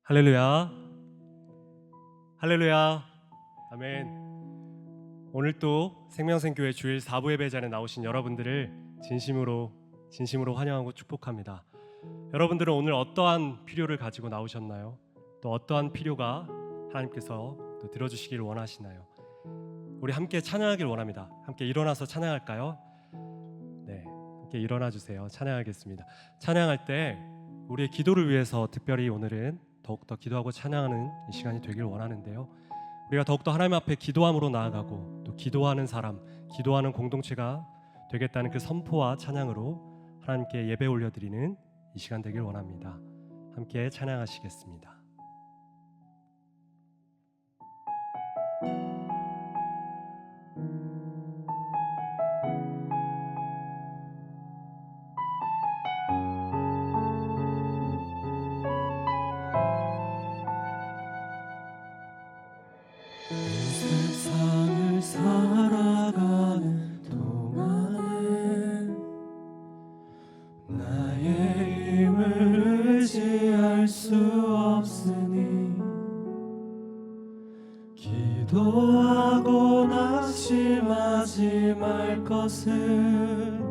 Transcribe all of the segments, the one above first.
할렐루야, 할렐루야, 아멘. 오늘 또 생명샘교회 주일 4부 예배 자리에 나오신 여러분들을 진심으로 환영하고 축복합니다. 여러분들은 오늘 어떠한 필요를 가지고 나오셨나요? 또 어떠한 필요가 하나님께서 또 들어주시기를 원하시나요? 우리 함께 찬양하길 원합니다. 함께 일어나서 찬양할까요? 네, 함께 일어나 주세요. 찬양하겠습니다. 찬양할 때 우리의 기도를 위해서 특별히 오늘은 더욱더 기도하고 찬양하는 이 시간이 되길 원하는데요, 우리가 더욱더 하나님 앞에 기도함으로 나아가고 또 기도하는 사람, 기도하는 공동체가 되겠다는 그 선포와 찬양으로 하나님께 예배 올려드리는 이 시간 되길 원합니다. 함께 찬양하시겠습니다. 세상을 살아가는 동안에 나의 힘을 의지할 수 없으니 기도하고 낙심하지 말 것은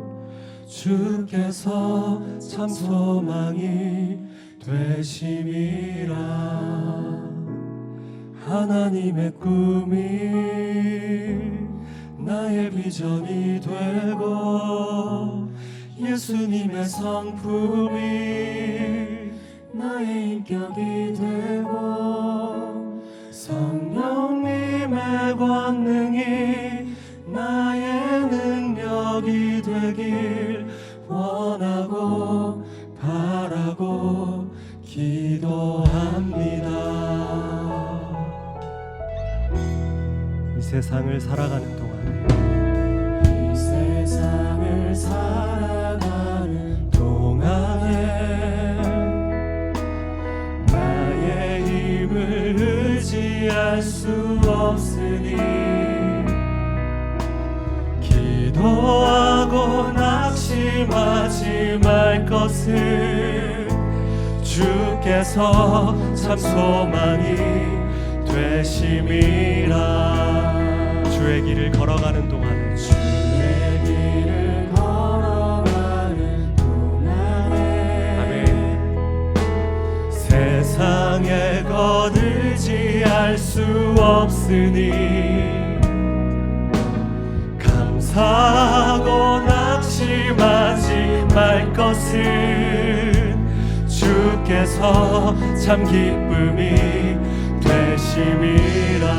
주께서 참 소망이 되심이라. 하나님의 꿈이 나의 비전이 되고 예수님의 성품이 나의 인격이 되고 성령님의 권능이 나의 능력이 되길 원하고 바라고 기도합니다. 이 세상을 살아가는 동안에 이 세상을 살아가는 동안에 나의 힘을 의지할 수 없으니 기도하고 낙심하지 말 것은 주께서 참 소망이 되심이라. 주의 길을 걸어가는 동안에 주의 길을 걸어가는 동안에 아멘. 세상에 거들지할 수 없으니 감사하고 낙심하지 말 것은 주께서 참 기쁨이 되심이라.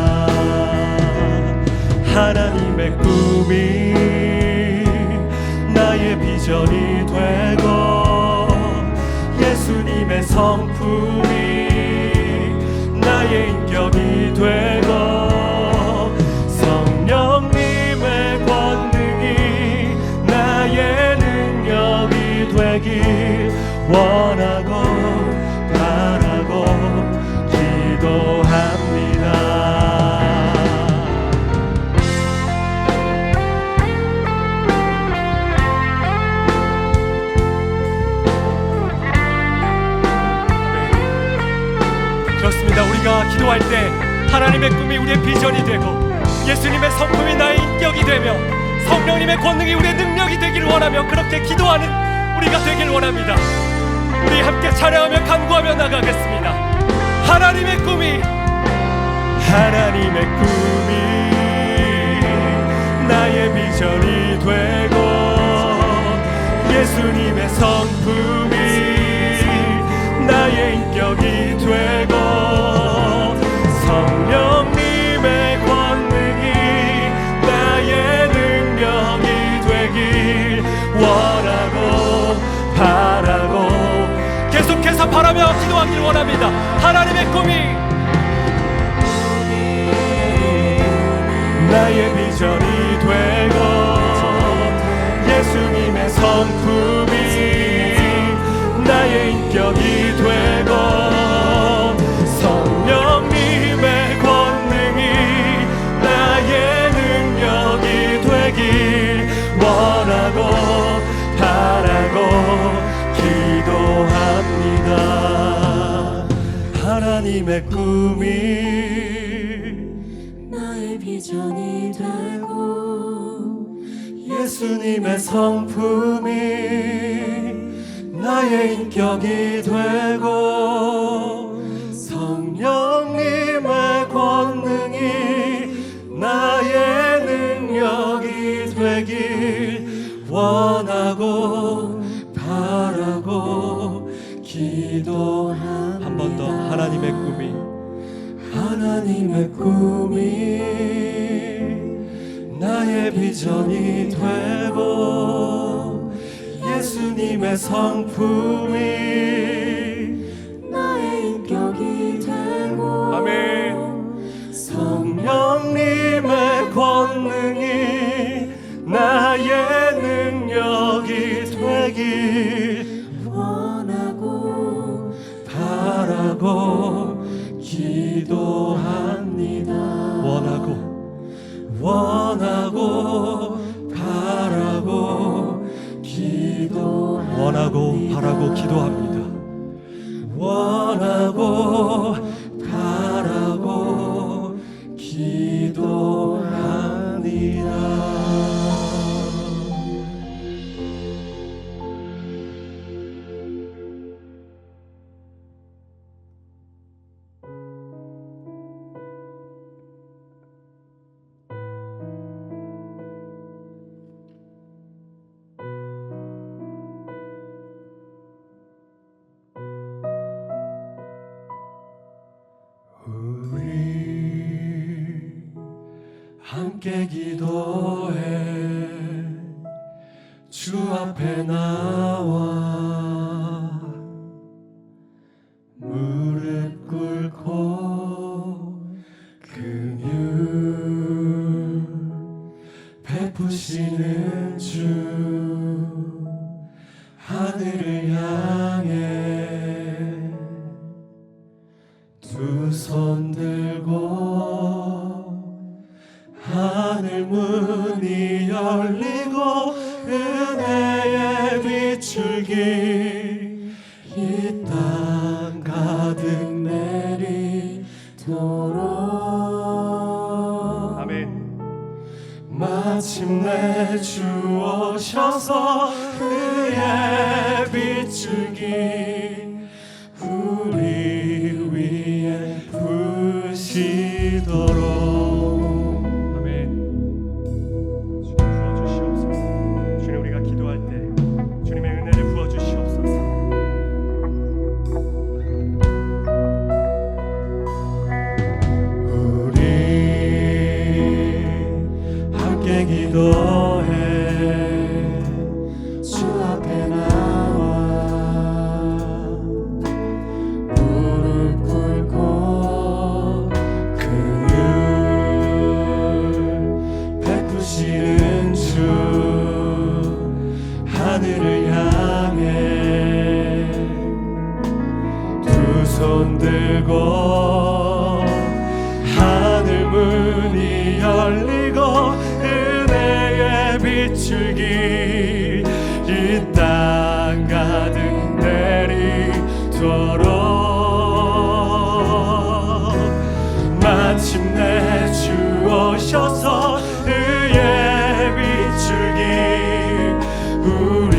하나님의 꿈이 나의 비전이 되고 예수님의 성품이 나의 인격이 되고 성령님의 권능이 나의 능력이 되길 원하고 바라고 기도합니다. 그렇습니다. 우리가 기도할 때 하나님의 꿈이 우리의 비전이 되고 예수님의 성품이 나의 인격이 되며 성령님의 권능이 우리의 능력이 되기를 원하며 그렇게 기도하는 우리가 되길 원합니다. 우리 함께 찬양하며 간구하며 나가겠습니다. 하나님의 꿈이 나의 비전이 되고 예수님의 성품이 나의 인격이 되고 성령님의 권능이 나의 능력이 되길 원하고 바라고 계속해서 바라며 기도하길 원합니다. 하나님의 꿈이 나의 비전이 되고 예수님의 성품이 나의 인격이 되고 성령님의 권능이 나의 능력이 되길 원하고 바라고 기도합니다. 하나님의 꿈이 나의 비전이 되고 예수님의 성품이 나의 인격이 되고 성령님의 권능이 나의 능력이 되길 원하고 바라고 기도합니다. 한 번 더 하나님의 꿈이 나의 비전이 되고 예수님의 성품이 나의 인격이 되고 아멘. 성령님의 권능이 나의 능력이 되길 원하고 바라고 기도합니다. 원하고 바라고 기도합니다. 원하고 바라고 기도합니다. 원하고 바라고 기도합니다. 함께 기도해 주 앞에 나와 무릎 꿇고 긍휼 베푸시는 주 하늘을 향해 두 손 들고 하늘 문이 열리고 은혜의 비출기 이 땅 가득 내리도록 아멘. 마침내 주 오셔서 그의 비출기 우리 위에 부시도록 기도해 주 앞에 나와 무릎 꿇고 긍휼 베푸시는 주 하늘을 향해 두 손 들고 하늘 문이 열리고 비출기 이 땅 가득 내리도록 마침내 주 오셔서 그의 비출기 우리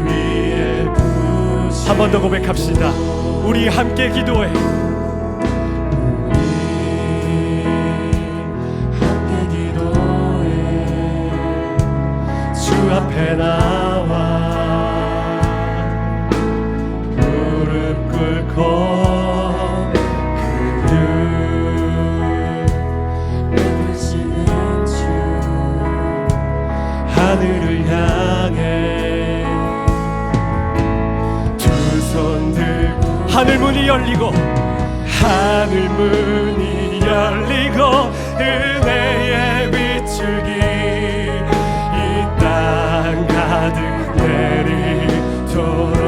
위에 부시 한 번 더 고백합시다. 우리 함께 기도해 앞에 나와 무릎 꿇고 긍휼 베푸시는 주 하늘을 향해 두 손 들고 하늘 문이 열리고 은혜의 비출기 가득 내리도록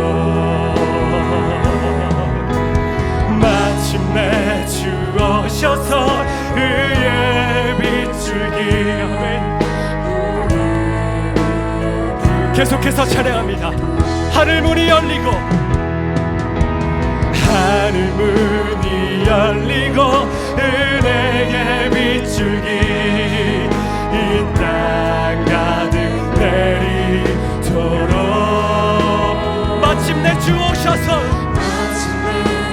마침내 주 오셔서 그의 비출기 계속해서 찬양합니다. 하늘 문이 열리고 하늘 문이 주오셔서 마침내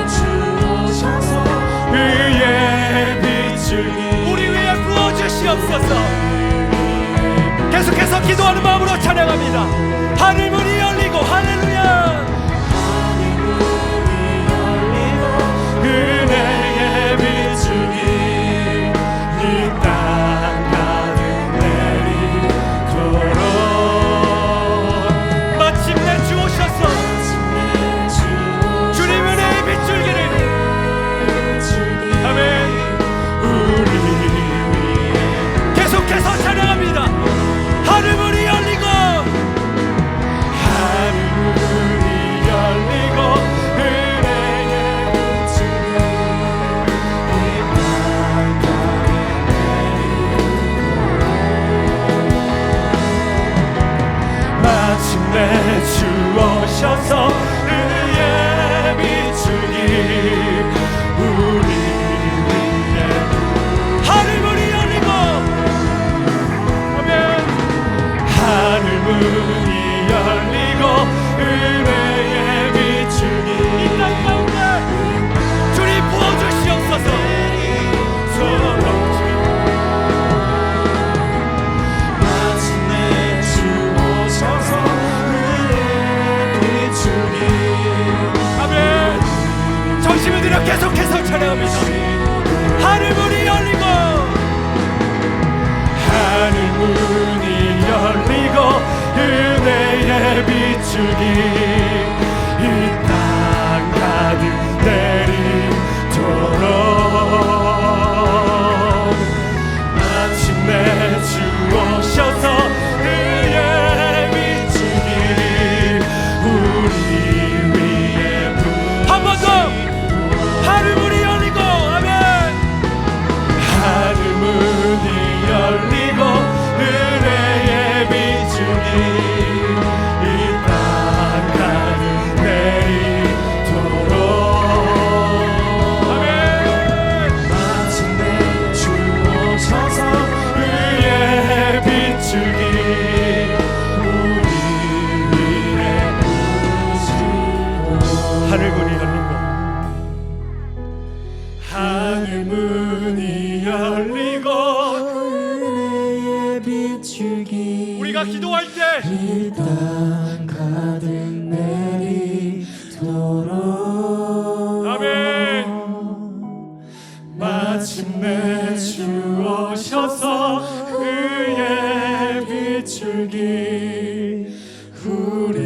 주 오셔서 의의 빛을 우리 위에 부어주시옵소서. 계속해서 기도하는 마음으로 찬양합니다. 하늘문이 열리고 할렐루야. 은혜의 비추기 이 땅 가득 내리도록 마침내 주 오셔서 주님 은혜의 빗줄기를 아멘. 우리 위에 계속해서 찬양합니다. 하늘문이 열리고 하늘문이 열리고 은혜의 비추기 이 땅 가득 내리도록 마침내 주 오셔서 의의 비추기 우리 위에 하늘문이 열리고 아멘. 하늘문이 열리고 은혜의 비추기 이 땅 가운데 주님 부어주시옵소서. 마침내 주 오셔서 은혜의 비추기 아멘. 정신을 들여 계속해서 찬양합니다. 하늘문이 열리고 하늘문이 열리고 은혜의 비추기 이 땅 가득 내리도록 마침내 주 오셔서 의의 비추기 우리 위에 한 번 더 하늘문이 열리고 아멘. 하늘문이 열리고 은혜의 비추기 이 땅 가득 내리도록 아멘. 마침내 주 오셔서 의의 비추기 우리 위에 부으시고 하늘문이 열리고 하늘문이 열리고 은혜의 비추기 우리가 기도할 때 이 땅 가득 내리도록 아멘. 마침내 주 오셔서 의의 비추기 우리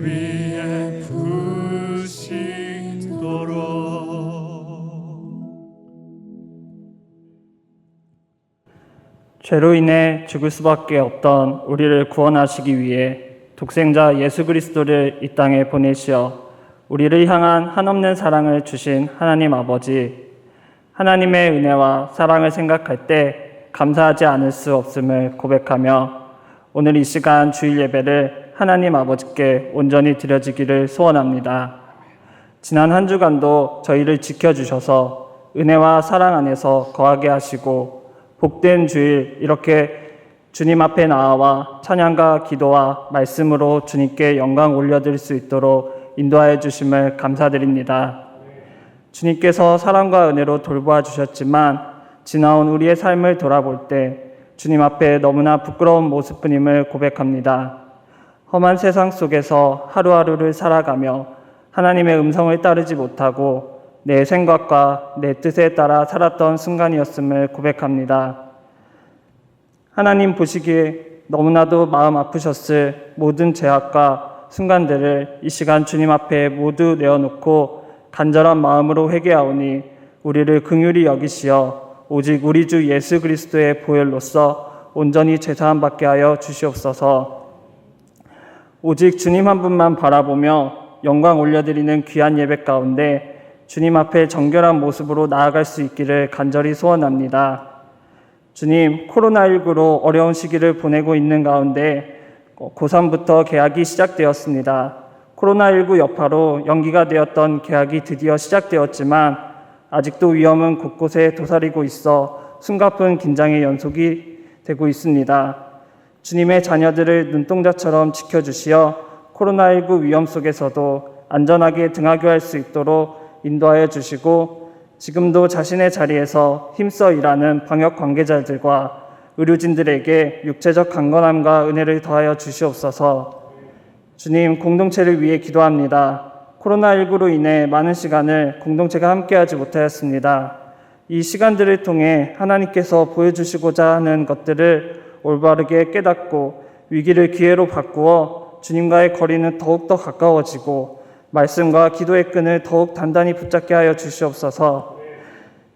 위에 부으시도록 죄로 인해 죽을 수밖에 없던 우리를 구원하시기 위해 독생자 예수 그리스도를 이 땅에 보내시어 우리를 향한 한없는 사랑을 주신 하나님 아버지, 하나님의 은혜와 사랑을 생각할 때 감사하지 않을 수 없음을 고백하며 오늘 이 시간 주일 예배를 하나님 아버지께 온전히 드려지기를 소원합니다. 지난 한 주간도 저희를 지켜주셔서 은혜와 사랑 안에서 거하게 하시고 복된 주일 이렇게 주님 앞에 나아와 찬양과 기도와 말씀으로 주님께 영광 올려드릴 수 있도록 인도하여 주심을 감사드립니다. 주님께서 사랑과 은혜로 돌보아 주셨지만 지나온 우리의 삶을 돌아볼 때 주님 앞에 너무나 부끄러운 모습뿐임을 고백합니다. 험한 세상 속에서 하루하루를 살아가며 하나님의 음성을 따르지 못하고 내 생각과 내 뜻에 따라 살았던 순간이었음을 고백합니다. 하나님 보시기에 너무나도 마음 아프셨을 모든 죄악과 순간들을 이 시간 주님 앞에 모두 내어놓고 간절한 마음으로 회개하오니 우리를 긍휼히 여기시어 오직 우리 주 예수 그리스도의 보혈로서 온전히 죄사함 받게 하여 주시옵소서. 오직 주님 한 분만 바라보며 영광 올려드리는 귀한 예배 가운데 주님 앞에 정결한 모습으로 나아갈 수 있기를 간절히 소원합니다. 주님, 코로나19로 어려운 시기를 보내고 있는 가운데 고3부터 개학이 시작되었습니다. 코로나19 여파로 연기가 되었던 개학이 드디어 시작되었지만 아직도 위험은 곳곳에 도사리고 있어 숨가쁜 긴장의 연속이 되고 있습니다. 주님의 자녀들을 눈동자처럼 지켜주시어 코로나19 위험 속에서도 안전하게 등하교할 수 있도록 인도하여 주시고 지금도 자신의 자리에서 힘써 일하는 방역 관계자들과 의료진들에게 육체적 강건함과 은혜를 더하여 주시옵소서. 주님, 공동체를 위해 기도합니다. 코로나19로 인해 많은 시간을 공동체가 함께하지 못하였습니다. 이 시간들을 통해 하나님께서 보여주시고자 하는 것들을 올바르게 깨닫고 위기를 기회로 바꾸어 주님과의 거리는 더욱더 가까워지고 말씀과 기도의 끈을 더욱 단단히 붙잡게 하여 주시옵소서.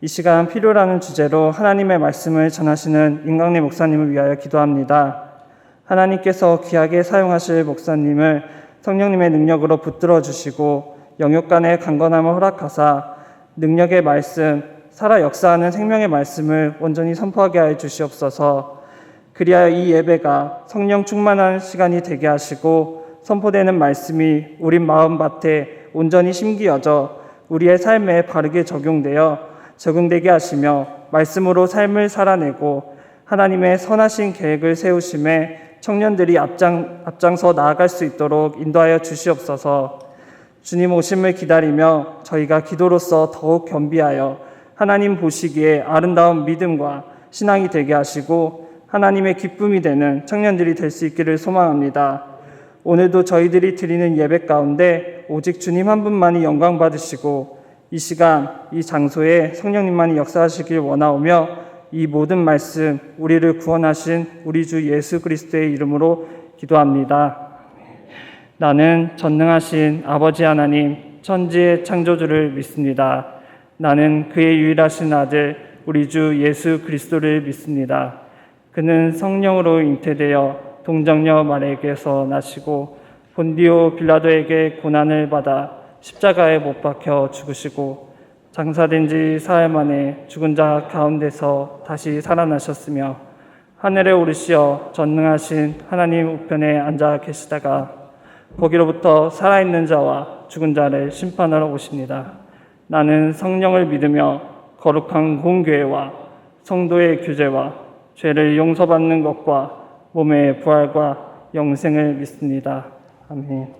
이 시간 필요라는 주제로 하나님의 말씀을 전하시는 임강래 목사님을 위하여 기도합니다. 하나님께서 귀하게 사용하실 목사님을 성령님의 능력으로 붙들어 주시고 영역 간의 강건함을 허락하사 능력의 말씀, 살아 역사하는 생명의 말씀을 온전히 선포하게 하여 주시옵소서. 그리하여 이 예배가 성령 충만한 시간이 되게 하시고 선포되는 말씀이 우리 마음밭에 온전히 심기어져 우리의 삶에 바르게 적용되게 하시며 말씀으로 삶을 살아내고 하나님의 선하신 계획을 세우심에 청년들이 앞장서 나아갈 수 있도록 인도하여 주시옵소서. 주님 오심을 기다리며 저희가 기도로서 더욱 겸비하여 하나님 보시기에 아름다운 믿음과 신앙이 되게 하시고 하나님의 기쁨이 되는 청년들이 될 수 있기를 소망합니다. 오늘도 저희들이 드리는 예배 가운데 오직 주님 한 분만이 영광 받으시고 이 시간, 이 장소에 성령님만이 역사하시길 원하오며 이 모든 말씀, 우리를 구원하신 우리 주 예수 그리스도의 이름으로 기도합니다. 나는 전능하신 아버지 하나님, 천지의 창조주를 믿습니다. 나는 그의 유일하신 아들, 우리 주 예수 그리스도를 믿습니다. 그는 성령으로 잉태되어 동정녀 마리아에게서 나시고 본디오 빌라도에게 고난을 받아 십자가에 못 박혀 죽으시고 장사된 지 사흘 만에 죽은 자 가운데서 다시 살아나셨으며 하늘에 오르시어 전능하신 하나님 우편에 앉아 계시다가 거기로부터 살아있는 자와 죽은 자를 심판하러 오십니다. 나는 성령을 믿으며 거룩한 공교회와 성도의 교제와 죄를 용서받는 것과 몸의 부활과 영생을 믿습니다. 아멘.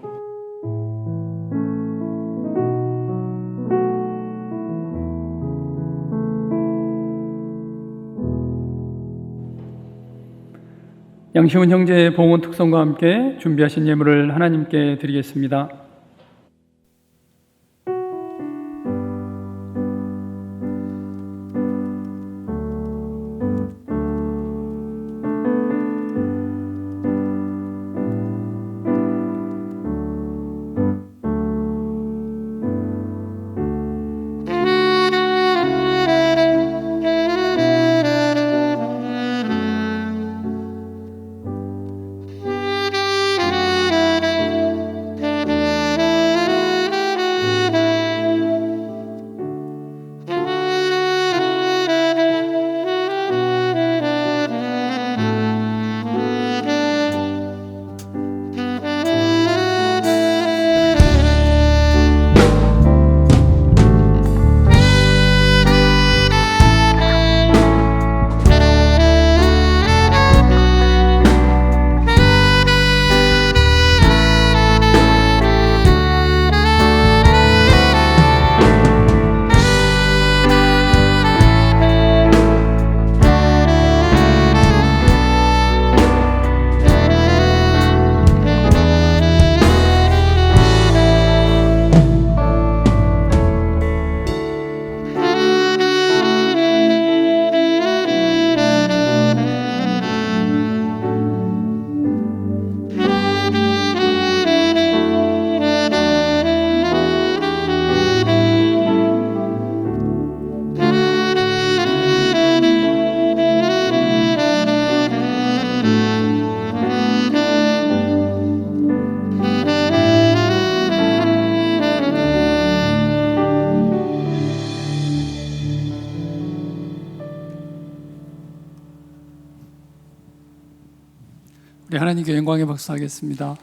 양시훈 형제의 봉헌 특성과 함께 준비하신 예물을 하나님께 드리겠습니다. 우리 하나님께 영광의 박수 하겠습니다.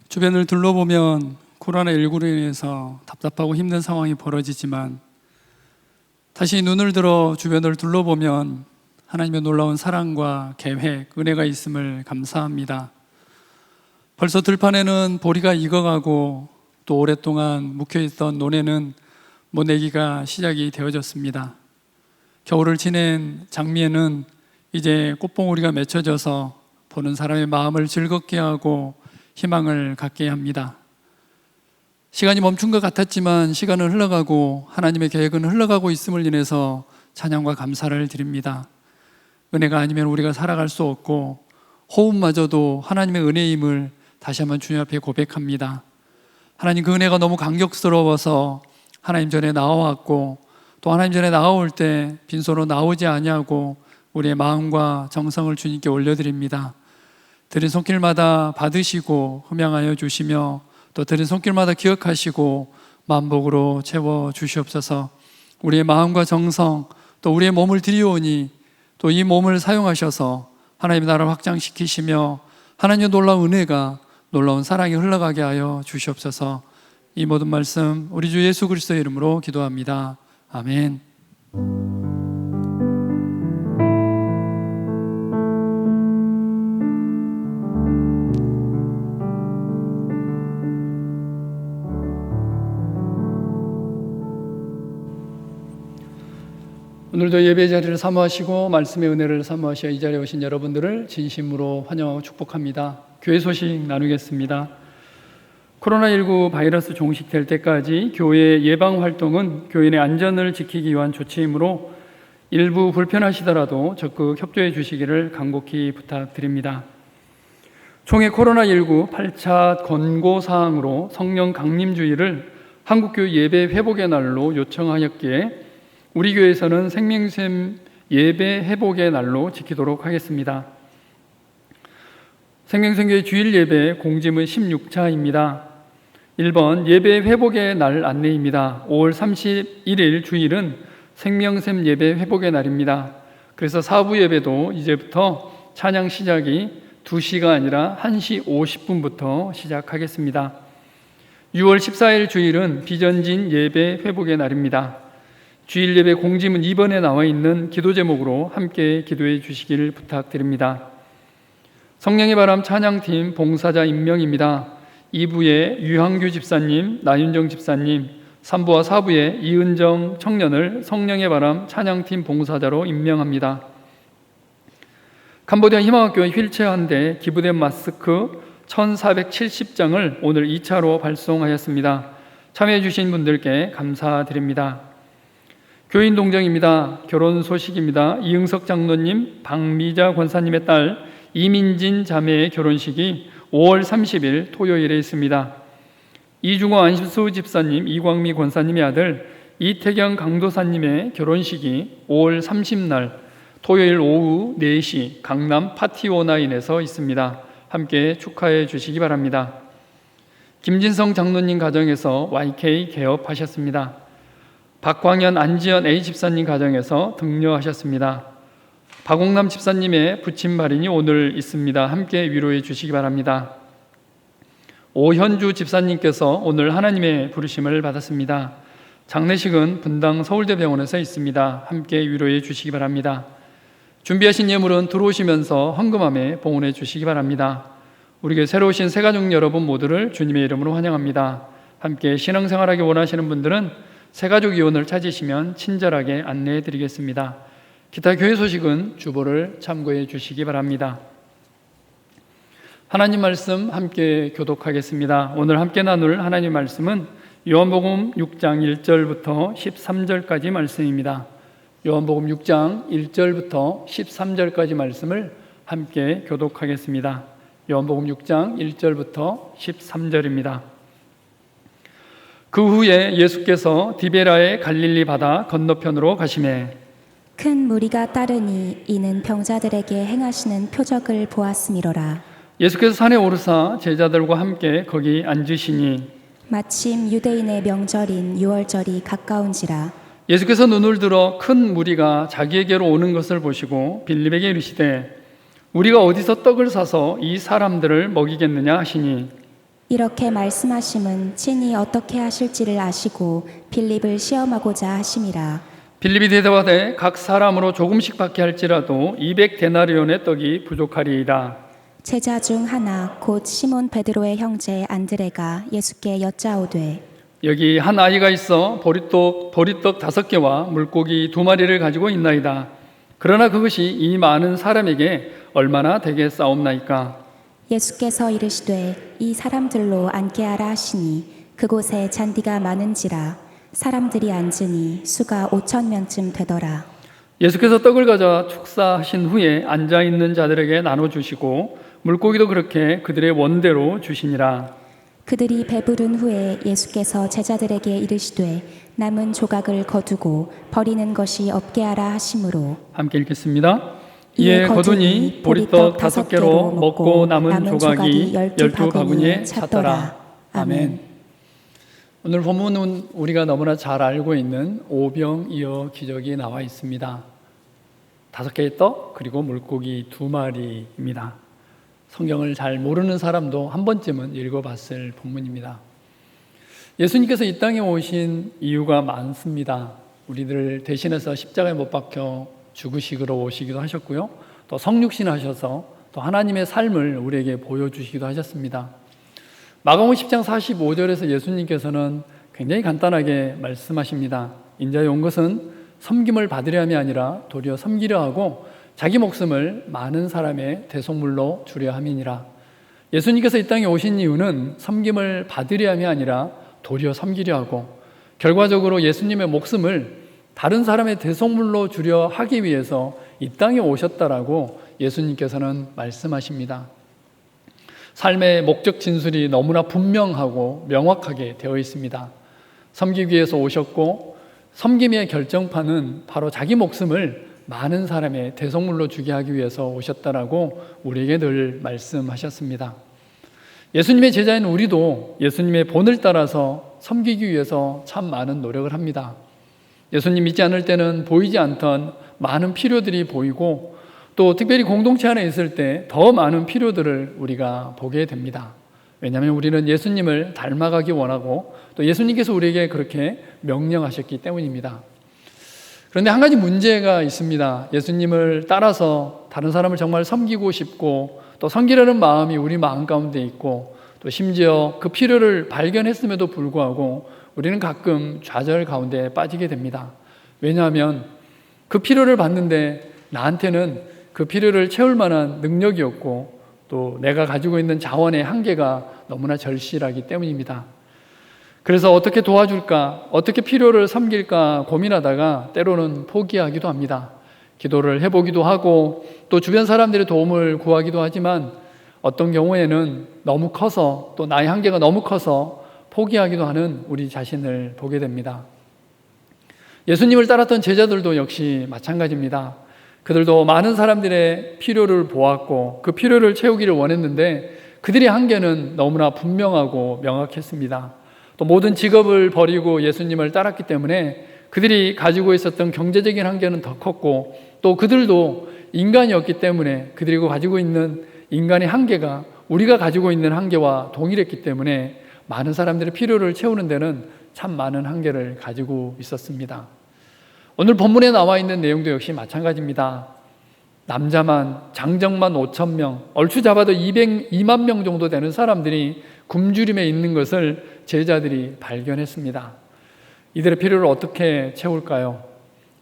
주변을 둘러보면 코로나19로 인해서 답답하고 힘든 상황이 벌어지지만 다시 눈을 들어 주변을 둘러보면 하나님의 놀라운 사랑과 계획, 은혜가 있음을 감사합니다. 벌써 들판에는 보리가 익어가고 또 오랫동안 묵혀있던 논에는 모내기가 시작이 되어졌습니다. 겨울을 지낸 장미에는 이제 꽃봉오리가 맺혀져서 보는 사람의 마음을 즐겁게 하고 희망을 갖게 합니다. 시간이 멈춘 것 같았지만 시간은 흘러가고 하나님의 계획은 흘러가고 있음을 인해서 찬양과 감사를 드립니다. 은혜가 아니면 우리가 살아갈 수 없고 호흡마저도 하나님의 은혜임을 다시 한번 주님 앞에 고백합니다. 하나님, 그 은혜가 너무 감격스러워서 하나님 전에 나와왔고 또 하나님 전에 나아올 때 빈손으로 나오지 아니하고 우리의 마음과 정성을 주님께 올려드립니다. 드린 손길마다 받으시고 흠양하여 주시며 또 드린 손길마다 기억하시고 만복으로 채워 주시옵소서. 우리의 마음과 정성 또 우리의 몸을 드리오니 또 이 몸을 사용하셔서 하나님의 나라를 확장시키시며 하나님의 놀라운 은혜가, 놀라운 사랑이 흘러가게 하여 주시옵소서. 이 모든 말씀 우리 주 예수 그리스도의 이름으로 기도합니다. 아멘. 오늘도 예배 자리를 사모하시고 말씀의 은혜를 사모하시어 이 자리에 오신 여러분들을 진심으로 환영하고 축복합니다. 교회 소식 나누겠습니다. 코로나19 바이러스 종식될 때까지 교회 예방 활동은 교인의 안전을 지키기 위한 조치이므로 일부 불편하시더라도 적극 협조해 주시기를 간곡히 부탁드립니다. 총회 코로나19 8차 권고사항으로 성령 강림주의를 한국교회 예배 회복의 날로 요청하였기에 우리 교회에서는 생명샘 예배 회복의 날로 지키도록 하겠습니다. 생명샘교회 주일 예배 공지문 16차입니다. 1번 예배 회복의 날 안내입니다. 5월 31일 주일은 생명샘 예배 회복의 날입니다. 그래서 사부 예배도 이제부터 찬양 시작이 2시가 아니라 1시 50분부터 시작하겠습니다. 6월 14일 주일은 비전진 예배 회복의 날입니다. 주일 예배 공지문 2번에 나와 있는 기도 제목으로 함께 기도해 주시기를 부탁드립니다. 성령의 바람 찬양팀 봉사자 임명입니다. 2부에 유항규 집사님, 나윤정 집사님, 3부와 4부에 이은정 청년을 성령의 바람 찬양팀 봉사자로 임명합니다. 캄보디아 희망학교에 휠체어 한 대, 기부된 마스크 1470장을 오늘 2차로 발송하였습니다. 참여해 주신 분들께 감사드립니다. 교인 동정입니다. 결혼 소식입니다. 이응석 장로님, 박미자 권사님의 딸 이민진 자매의 결혼식이 5월 30일 토요일에 있습니다. 이중호 안심수 집사님, 이광미 권사님의 아들 이태경 강도사님의 결혼식이 5월 30날 토요일 오후 4시 강남 파티오나인에서 있습니다. 함께 축하해 주시기 바랍니다. 김진성 장로님 가정에서 YK 개업하셨습니다. 박광현, 안지연 A 집사님 가정에서 등려하셨습니다. 박옥남 집사님의 부침발인이 오늘 있습니다. 함께 위로해 주시기 바랍니다. 오현주 집사님께서 오늘 하나님의 부르심을 받았습니다. 장례식은 분당 서울대병원에서 있습니다. 함께 위로해 주시기 바랍니다. 준비하신 예물은 들어오시면서 헌금함에 봉헌해 주시기 바랍니다. 우리 교회 새로 오신 새가족 여러분 모두를 주님의 이름으로 환영합니다. 함께 신앙생활하기 원하시는 분들은 새가족 이원을 찾으시면 친절하게 안내해 드리겠습니다. 기타 교회 소식은 주보를 참고해 주시기 바랍니다. 하나님 말씀 함께 교독하겠습니다. 오늘 함께 나눌 하나님 말씀은 요한복음 6장 1절부터 13절까지 말씀입니다. 요한복음 6장 1절부터 13절까지 말씀을 함께 교독하겠습니다. 요한복음 6장 1절부터 13절입니다. 그 후에 예수께서 디베라의 갈릴리 바다 건너편으로 가시매 큰 무리가 따르니 이는 병자들에게 행하시는 표적을 보았음이로라. 예수께서 산에 오르사 제자들과 함께 거기 앉으시니 마침 유대인의 명절인 유월절이 가까운지라. 예수께서 눈을 들어 큰 무리가 자기에게로 오는 것을 보시고 빌립에게 이르시되 우리가 어디서 떡을 사서 이 사람들을 먹이겠느냐 하시니 이렇게 말씀하심은 친히 어떻게 하실지를 아시고 빌립을 시험하고자 하심이라. 빌립이 대답하되 각 사람으로 조금씩 받게 할지라도 200데나리온의 떡이 부족하리이다. 제자 중 하나 곧 시몬 베드로의 형제 안드레가 예수께 여짜오되 여기 한 아이가 있어 보리떡 5개와 물고기 2마리를 가지고 있나이다. 그러나 그것이 이 많은 사람에게 얼마나 되겠사옵나이까? 예수께서 이르시되 이 사람들로 앉게 하라 하시니 그곳에 잔디가 많은지라 사람들이 앉으니 수가 5,000명쯤 되더라. 예수께서 떡을 가져 축사하신 후에 앉아있는 자들에게 나눠주시고 물고기도 그렇게 그들의 원대로 주시니라. 그들이 배부른 후에 예수께서 제자들에게 이르시되 남은 조각을 거두고 버리는 것이 없게 하라 하시므로 함께 읽겠습니다. 이에 거두니 보리떡 5개로 먹고 남은 조각이 12바구니에 찼더라. 아멘. 오늘 본문은 우리가 너무나 잘 알고 있는 오병이어 기적이 나와 있습니다. 5개의 떡 그리고 물고기 2마리입니다. 성경을 잘 모르는 사람도 한 번쯤은 읽어봤을 본문입니다. 예수님께서 이 땅에 오신 이유가 많습니다. 우리들을 대신해서 십자가에 못 박혀 죽으시기로 오시기도 하셨고요. 또 성육신 하셔서 또 하나님의 삶을 우리에게 보여주시기도 하셨습니다. 마가복음 10장 45절에서 예수님께서는 굉장히 간단하게 말씀하십니다. 인자에 온 것은 섬김을 받으려 함이 아니라 도리어 섬기려 하고 자기 목숨을 많은 사람의 대속물로 주려 함이니라. 예수님께서 이 땅에 오신 이유는 섬김을 받으려 함이 아니라 도리어 섬기려 하고 결과적으로 예수님의 목숨을 다른 사람의 대속물로 주려 하기 위해서 이 땅에 오셨다라고 예수님께서는 말씀하십니다. 삶의 목적 진술이 너무나 분명하고 명확하게 되어 있습니다. 섬기기 위해서 오셨고 섬김의 결정판은 바로 자기 목숨을 많은 사람의 대속물로 주게 하기 위해서 오셨다라고 우리에게 늘 말씀하셨습니다. 예수님의 제자인 우리도 예수님의 본을 따라서 섬기기 위해서 참 많은 노력을 합니다. 예수님 믿지 않을 때는 보이지 않던 많은 필요들이 보이고 또 특별히 공동체 안에 있을 때 더 많은 필요들을 우리가 보게 됩니다. 왜냐하면 우리는 예수님을 닮아가기 원하고 또 예수님께서 우리에게 그렇게 명령하셨기 때문입니다. 그런데 한 가지 문제가 있습니다. 예수님을 따라서 다른 사람을 정말 섬기고 싶고 또 섬기려는 마음이 우리 마음 가운데 있고 또 심지어 그 필요를 발견했음에도 불구하고 우리는 가끔 좌절 가운데 빠지게 됩니다. 왜냐하면 그 필요를 봤는데 나한테는 그 필요를 채울 만한 능력이 없고 또 내가 가지고 있는 자원의 한계가 너무나 절실하기 때문입니다. 그래서 어떻게 도와줄까, 어떻게 필요를 섬길까 고민하다가 때로는 포기하기도 합니다. 기도를 해보기도 하고 또 주변 사람들의 도움을 구하기도 하지만 어떤 경우에는 너무 커서 또 나의 한계가 너무 커서 포기하기도 하는 우리 자신을 보게 됩니다. 예수님을 따랐던 제자들도 역시 마찬가지입니다. 그들도 많은 사람들의 필요를 보았고 그 필요를 채우기를 원했는데 그들의 한계는 너무나 분명하고 명확했습니다. 또 모든 직업을 버리고 예수님을 따랐기 때문에 그들이 가지고 있었던 경제적인 한계는 더 컸고 또 그들도 인간이었기 때문에 그들이 가지고 있는 인간의 한계가 우리가 가지고 있는 한계와 동일했기 때문에 많은 사람들의 필요를 채우는 데는 참 많은 한계를 가지고 있었습니다. 오늘 본문에 나와 있는 내용도 역시 마찬가지입니다. 남자만, 장정만 5,000명, 얼추 잡아도 2만 명 정도 되는 사람들이 굶주림에 있는 것을 제자들이 발견했습니다. 이들의 필요를 어떻게 채울까요?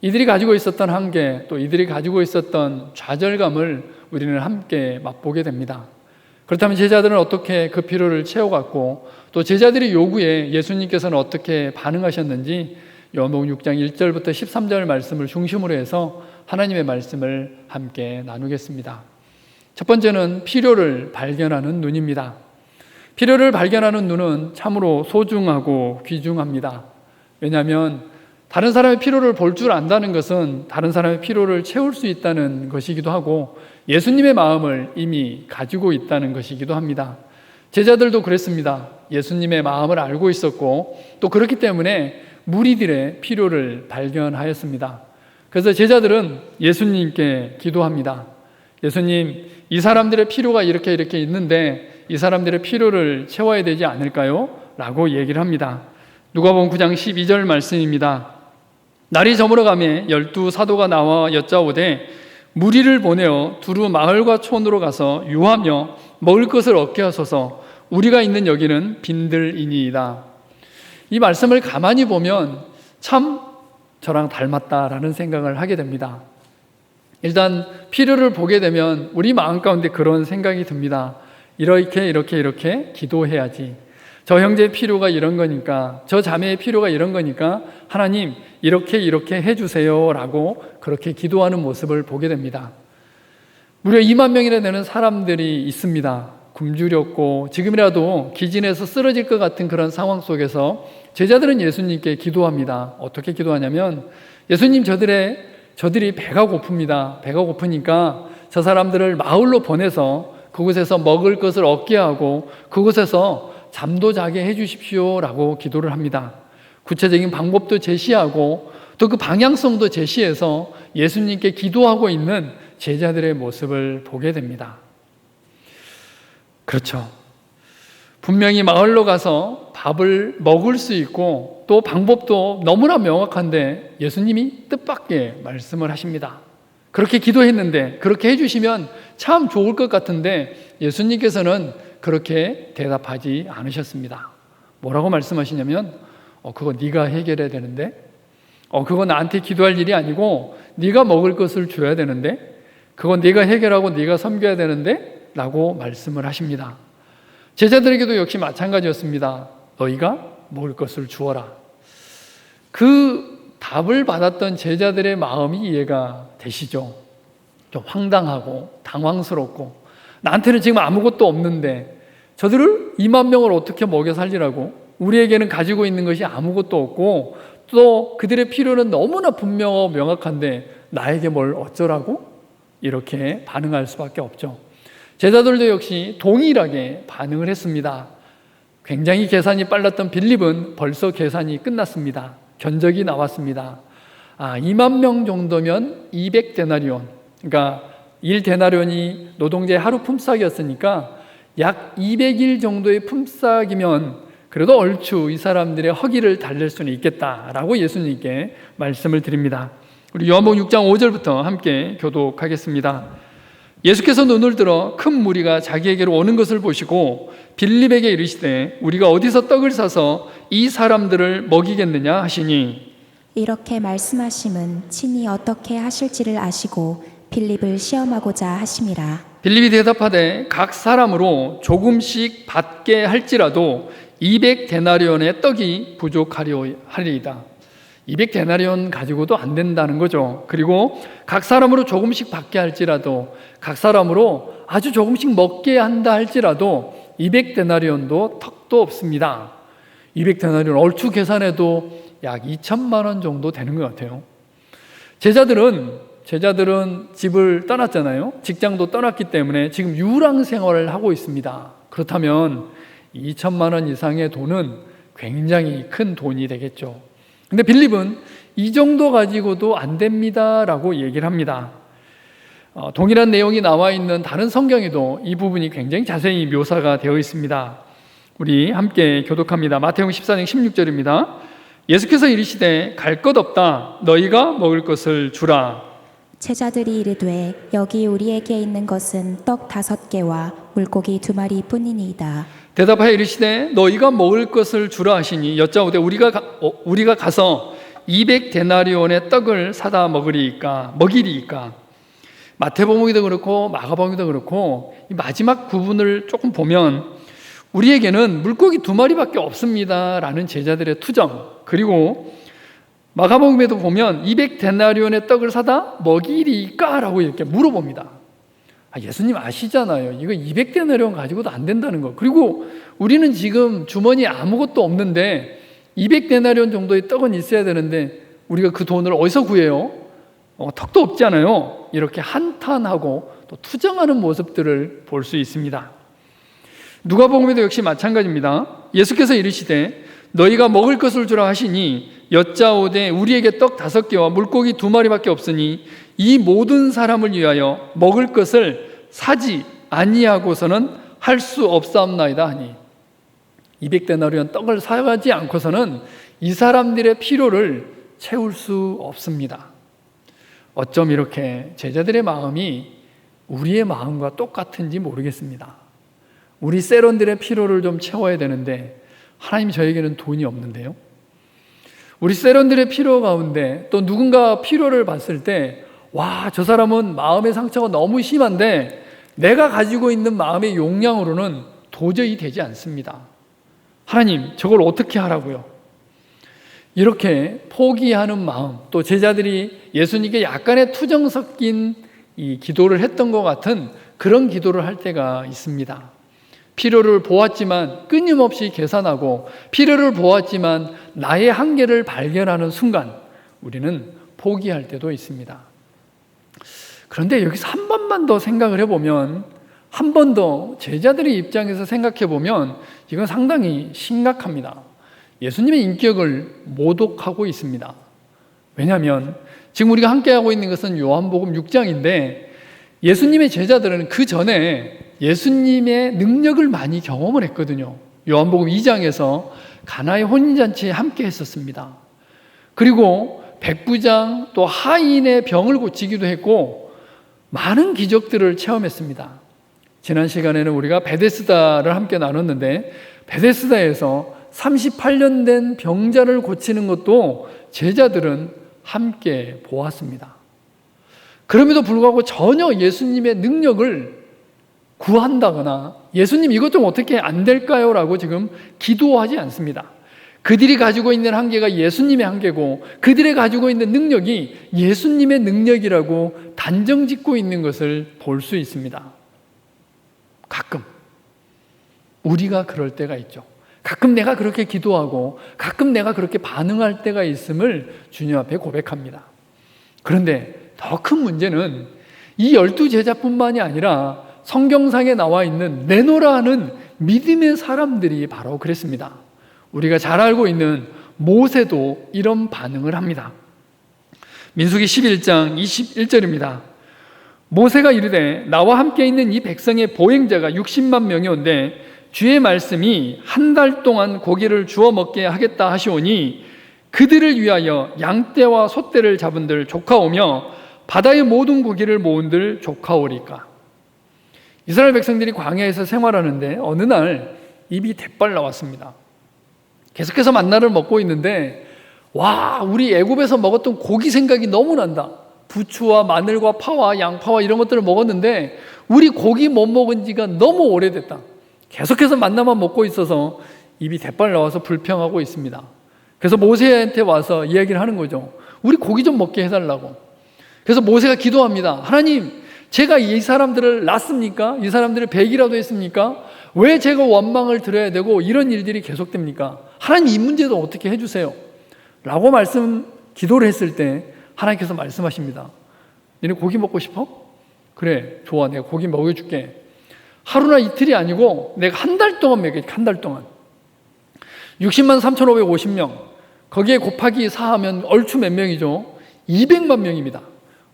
이들이 가지고 있었던 한계, 또 이들이 가지고 있었던 좌절감을 우리는 함께 맛보게 됩니다. 그렇다면 제자들은 어떻게 그 필요를 채워갔고 또 제자들의 요구에 예수님께서는 어떻게 반응하셨는지 요한복음 6장 1절부터 13절 말씀을 중심으로 해서 하나님의 말씀을 함께 나누겠습니다. 첫 번째는 필요를 발견하는 눈입니다. 필요를 발견하는 눈은 참으로 소중하고 귀중합니다. 왜냐하면 다른 사람의 필요를 볼 줄 안다는 것은 다른 사람의 필요를 채울 수 있다는 것이기도 하고 예수님의 마음을 이미 가지고 있다는 것이기도 합니다. 제자들도 그랬습니다. 예수님의 마음을 알고 있었고 또 그렇기 때문에 무리들의 필요를 발견하였습니다. 그래서 제자들은 예수님께 기도합니다. 예수님, 이 사람들의 필요가 이렇게 있는데 이 사람들의 필요를 채워야 되지 않을까요? 라고 얘기를 합니다. 누가복음 9장 12절 말씀입니다. 날이 저물어가매 12 사도가 나와 여짜오되 무리를 보내어 두루 마을과 촌으로 가서 유하며 먹을 것을 얻게 하소서. 우리가 있는 여기는 빈들이니이다. 이 말씀을 가만히 보면 참 저랑 닮았다라는 생각을 하게 됩니다. 일단 필요를 보게 되면 우리 마음 가운데 그런 생각이 듭니다. 이렇게 기도해야지. 저 형제의 필요가 이런 거니까, 저 자매의 필요가 이런 거니까 하나님 이렇게 해주세요 라고 그렇게 기도하는 모습을 보게 됩니다. 무려 2만 명이나 되는 사람들이 있습니다. 굶주렸고 지금이라도 기진에서 쓰러질 것 같은 그런 상황 속에서 제자들은 예수님께 기도합니다. 어떻게 기도하냐면, 예수님, 저들이 배가 고픕니다. 배가 고프니까 저 사람들을 마을로 보내서 그곳에서 먹을 것을 얻게 하고 그곳에서 잠도 자게 해주십시오 라고 기도를 합니다. 구체적인 방법도 제시하고 또 그 방향성도 제시해서 예수님께 기도하고 있는 제자들의 모습을 보게 됩니다. 그렇죠. 분명히 마을로 가서 밥을 먹을 수 있고 또 방법도 너무나 명확한데 예수님이 뜻밖의 말씀을 하십니다. 그렇게 기도했는데, 그렇게 해주시면 참 좋을 것 같은데 예수님께서는 그렇게 대답하지 않으셨습니다. 뭐라고 말씀하시냐면, 그거 네가 해결해야 되는데, 그거 나한테 기도할 일이 아니고 네가 먹을 것을 줘야 되는데, 그건 네가 해결하고 네가 섬겨야 되는데 라고 말씀을 하십니다. 제자들에게도 역시 마찬가지였습니다. 너희가 먹을 것을 주어라. 그 답을 받았던 제자들의 마음이 이해가 되시죠? 좀 황당하고 당황스럽고, 나한테는 지금 아무것도 없는데 저들을 2만 명을 어떻게 먹여 살리라고? 우리에게는 가지고 있는 것이 아무것도 없고 또 그들의 필요는 너무나 분명하고 명확한데 나에게 뭘 어쩌라고? 이렇게 반응할 수밖에 없죠. 제자들도 역시 동일하게 반응을 했습니다. 굉장히 계산이 빨랐던 빌립은 벌써 계산이 끝났습니다. 견적이 나왔습니다. 2만 명 정도면 200데나리온, 그러니까 1데나리온이 노동자의 하루 품삯이었으니까 약 200일 정도의 품삯이면 그래도 얼추 이 사람들의 허기를 달랠 수는 있겠다라고 예수님께 말씀을 드립니다. 우리 요한복음 6장 5절부터 함께 교독하겠습니다. 예수께서 눈을 들어 큰 무리가 자기에게로 오는 것을 보시고 빌립에게 이르시되 우리가 어디서 떡을 사서 이 사람들을 먹이겠느냐 하시니, 이렇게 말씀하심은 친히 어떻게 하실지를 아시고 빌립을 시험하고자 하심이라. 빌립이 대답하되 각 사람으로 조금씩 받게 할지라도 200데나리온의 떡이 부족하리이다. 200데나리온 가지고도 안 된다는 거죠. 그리고 각 사람으로 조금씩 받게 할지라도, 각 사람으로 아주 조금씩 먹게 한다 할지라도 200데나리온도 턱도 없습니다. 200데나리온 얼추 계산해도 약 2천만 원 정도 되는 것 같아요. 제자들은 집을 떠났잖아요. 직장도 떠났기 때문에 지금 유랑 생활을 하고 있습니다. 그렇다면 2천만 원 이상의 돈은 굉장히 큰 돈이 되겠죠. 근데 빌립은 이 정도 가지고도 안 됩니다 라고 얘기를 합니다. 동일한 내용이 나와 있는 다른 성경에도 이 부분이 굉장히 자세히 묘사가 되어 있습니다. 우리 함께 교독합니다. 마태복음 14장 16절입니다. 예수께서 이르시되 갈 것 없다. 너희가 먹을 것을 주라. 제자들이 이르되 여기 우리에게 있는 것은 떡 5개와 물고기 2마리 뿐이니이다. 대답하여 이르시되 너희가 먹을 것을 주라 하시니 여짜오되 우리가 가서 200데나리온의 떡을 사다 먹이리이까. 마태복음도 그렇고 마가복음도 그렇고 이 마지막 구분을 조금 보면 우리에게는 물고기 2마리밖에 없습니다 라는 제자들의 투정, 그리고 마가복음에도 보면 200데나리온의 떡을 사다 먹이리까 라고 이렇게 물어봅니다. 예수님 아시잖아요. 이거 200데나리온 가지고도 안 된다는 거. 그리고 우리는 지금 주머니에 아무것도 없는데 200데나리온 정도의 떡은 있어야 되는데 우리가 그 돈을 어디서 구해요? 턱도 없잖아요. 이렇게 한탄하고 또 투정하는 모습들을 볼 수 있습니다. 누가복음에도 역시 마찬가지입니다. 예수께서 이르시되 너희가 먹을 것을 주라 하시니 여짜오되 우리에게 떡 5개와 물고기 2마리밖에 없으니 이 모든 사람을 위하여 먹을 것을 사지 아니하고서는 할 수 없사옵나이다 하니, 200데나리온 떡을 사가지 않고서는 이 사람들의 필요를 채울 수 없습니다. 어쩜 이렇게 제자들의 마음이 우리의 마음과 똑같은지 모르겠습니다. 우리 세론들의 필요를 좀 채워야 되는데 하나님 저에게는 돈이 없는데요. 우리 세론들의 필요 가운데 또 누군가 필요를 봤을 때 와, 저 사람은 마음의 상처가 너무 심한데 내가 가지고 있는 마음의 용량으로는 도저히 되지 않습니다. 하나님, 저걸 어떻게 하라고요? 이렇게 포기하는 마음, 또 제자들이 예수님께 약간의 투정 섞인 이 기도를 했던 것 같은 그런 기도를 할 때가 있습니다. 필요를 보았지만 끊임없이 계산하고 필요를 보았지만 나의 한계를 발견하는 순간 우리는 포기할 때도 있습니다. 그런데 여기서 한 번만 더 생각을 해보면, 한 번 더 제자들의 입장에서 생각해 보면 이건 상당히 심각합니다. 예수님의 인격을 모독하고 있습니다. 왜냐하면 지금 우리가 함께하고 있는 것은 요한복음 6장인데 예수님의 제자들은 그 전에 예수님의 능력을 많이 경험을 했거든요. 요한복음 2장에서 가나의 혼인잔치에 함께 했었습니다. 그리고 백부장 또 하인의 병을 고치기도 했고 많은 기적들을 체험했습니다. 지난 시간에는 우리가 베데스다를 함께 나눴는데 베데스다에서 38년 된 병자를 고치는 것도 제자들은 함께 보았습니다. 그럼에도 불구하고 전혀 예수님의 능력을 구한다거나 예수님 이것 좀 어떻게 안 될까요? 라고 지금 기도하지 않습니다. 그들이 가지고 있는 한계가 예수님의 한계고 그들이 가지고 있는 능력이 예수님의 능력이라고 단정 짓고 있는 것을 볼 수 있습니다. 가끔 우리가 그럴 때가 있죠. 가끔 내가 그렇게 기도하고 가끔 내가 그렇게 반응할 때가 있음을 주님 앞에 고백합니다. 그런데 더 큰 문제는 이 12제자뿐만이 아니라 성경상에 나와 있는 내노라 하는 믿음의 사람들이 바로 그랬습니다. 우리가 잘 알고 있는 모세도 이런 반응을 합니다. 민수기 11장 21절입니다. 모세가 이르되 나와 함께 있는 이 백성의 보행자가 60만 명이온데 주의 말씀이 한 달 동안 고기를 주워 먹게 하겠다 하시오니 그들을 위하여 양떼와 소떼를 잡은들 조카오며 바다의 모든 고기를 모은들 조카오리까. 이스라엘 백성들이 광야에서 생활하는데 어느 날 입이 대빨 나왔습니다. 계속해서 만나를 먹고 있는데 와, 우리 애굽에서 먹었던 고기 생각이 너무 난다. 부추와 마늘과 파와 양파와 이런 것들을 먹었는데 우리 고기 못 먹은 지가 너무 오래됐다. 계속해서 만나만 먹고 있어서 입이 대빨 나와서 불평하고 있습니다. 그래서 모세한테 와서 이야기를 하는 거죠. 우리 고기 좀 먹게 해달라고. 그래서 모세가 기도합니다. 하나님, 제가 이 사람들을 낳습니까? 이 사람들을 100이라도 했습니까? 왜 제가 원망을 드려야 되고 이런 일들이 계속됩니까? 하나님, 이 문제도 어떻게 해주세요 라고 기도를 했을 때 하나님께서 말씀하십니다. 너네 고기 먹고 싶어? 그래, 좋아, 내가 고기 먹여줄게. 하루나 이틀이 아니고 내가 한 달 동안 먹여줄게. 한 달 동안 60만 3,550명 거기에 곱하기 4하면 얼추 몇 명이죠? 200만 명입니다.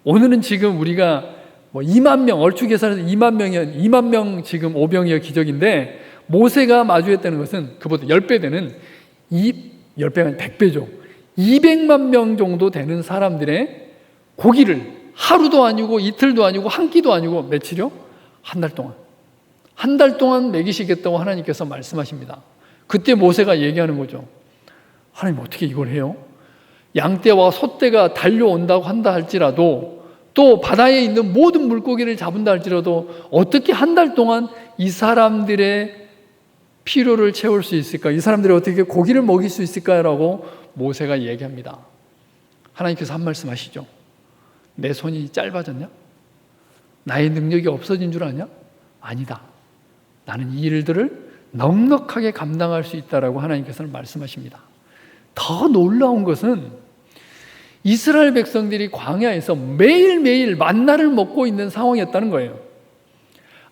오늘은 지금 우리가 2만 명, 얼추 계산해서 2만 명 지금 오병이어 기적인데 모세가 마주했다는 것은 그보다 10배 되는 10배가 100배죠. 200만 명 정도 되는 사람들의 고기를 하루도 아니고 이틀도 아니고 한 끼도 아니고 며칠이요? 한 달 동안. 한 달 동안 먹이시겠다고 하나님께서 말씀하십니다. 그때 모세가 얘기하는 거죠. 하나님, 어떻게 이걸 해요? 양떼와 소떼가 달려온다고 한다 할지라도 또 바다에 있는 모든 물고기를 잡은다 할지라도 어떻게 한 달 동안 이 사람들의 필요를 채울 수 있을까? 이 사람들이 어떻게 고기를 먹일 수 있을까라고 모세가 얘기합니다. 하나님께서 한 말씀 하시죠. 내 손이 짧아졌냐? 나의 능력이 없어진 줄 아냐? 아니다. 나는 이 일들을 넉넉하게 감당할 수 있다라고 하나님께서는 말씀하십니다. 더 놀라운 것은 이스라엘 백성들이 광야에서 매일매일 만나를 먹고 있는 상황이었다는 거예요.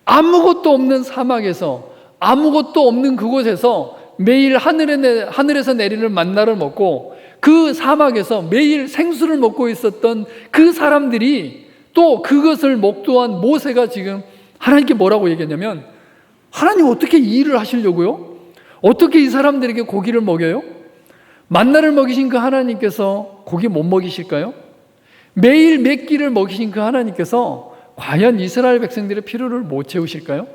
아무것도 없는 사막에서 아무것도 없는 그곳에서 매일 하늘에서 내리는 만나를 먹고 그 사막에서 매일 생수를 먹고 있었던 그 사람들이 또 그것을 목도한 모세가 지금 하나님께 뭐라고 얘기했냐면 하나님 어떻게 이 일을 하시려고요? 어떻게 이 사람들에게 고기를 먹여요? 만나를 먹이신 그 하나님께서 고기 못 먹이실까요? 매일 몇 끼를 먹이신 그 하나님께서 과연 이스라엘 백성들의 필요를 못 채우실까요?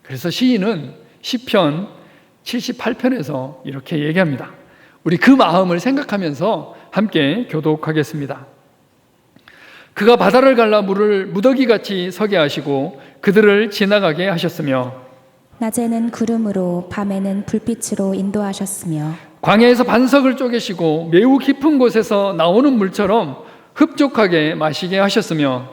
그래서 시인은 시편 78편에서 이렇게 얘기합니다. 우리 그 마음을 생각하면서 함께 교독하겠습니다. 그가 바다를 갈라 물을 무더기같이 서게 하시고 그들을 지나가게 하셨으며 낮에는 구름으로 밤에는 불빛으로 인도하셨으며 광야에서 반석을 쪼개시고 매우 깊은 곳에서 나오는 물처럼 흡족하게 마시게 하셨으며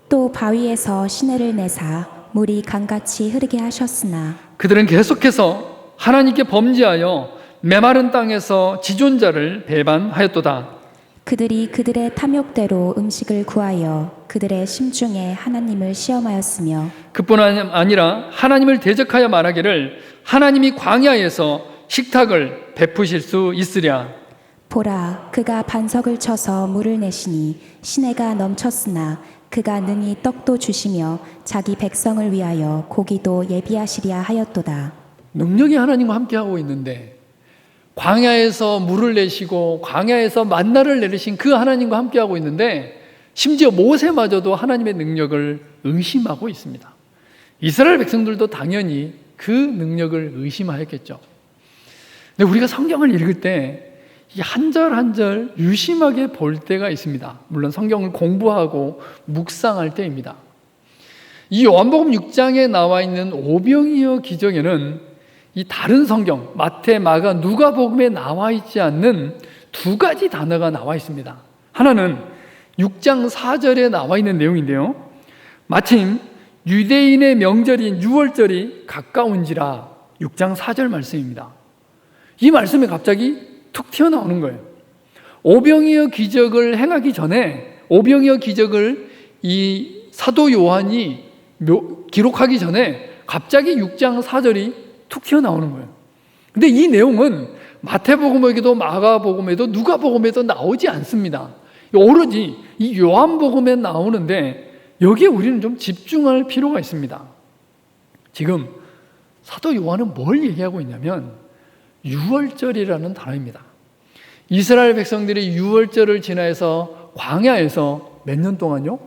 또 바위에서 시내를 내사 물이 강같이 흐르게 하셨으나 그들은 계속해서 하나님께 범죄하여 메마른 땅에서 지존자를 배반하였도다. 그들이 그들의 탐욕대로 음식을 구하여 그들의 심중에 하나님을 시험하였으며 그뿐 아니라 하나님을 대적하여 말하기를 하나님이 광야에서 식탁을 베푸실 수 있으랴. 보라 그가 반석을 쳐서 물을 내시니 시내가 넘쳤으나 그가 능히 떡도 주시며 자기 백성을 위하여 고기도 예비하시리라 하였도다. 능력이 하나님과 함께하고 있는데 광야에서 물을 내시고 광야에서 만나를 내리신 그 하나님과 함께하고 있는데 심지어 모세마저도 하나님의 능력을 의심하고 있습니다. 이스라엘 백성들도 당연히 그 능력을 의심하였겠죠. 근데 우리가 성경을 읽을 때 이 한 절 한 절 유심하게 볼 때가 있습니다. 물론 성경을 공부하고 묵상할 때입니다. 이 요한복음 6장에 나와 있는 오병이어 기적에는 이 다른 성경 마태, 마가, 누가복음에 나와 있지 않는 두 가지 단어가 나와 있습니다. 하나는 6장 4절에 나와 있는 내용인데요. 마침 유대인의 명절인 유월절이 가까운지라 6장 4절 말씀입니다. 이 말씀에 갑자기 툭 튀어나오는 거예요. 오병이어 기적을 행하기 전에 오병이어 기적을 이 사도 요한이 기록하기 전에 갑자기 6장 4절이 툭 튀어나오는 거예요. 근데 이 내용은 마태복음에도 마가복음에도 누가복음에도 나오지 않습니다. 오로지 이 요한복음에 나오는데 여기에 우리는 좀 집중할 필요가 있습니다. 지금 사도 요한은 뭘 얘기하고 있냐면 유월절이라는 단어입니다. 이스라엘 백성들이 유월절을 지나서 광야에서 몇 년 동안요?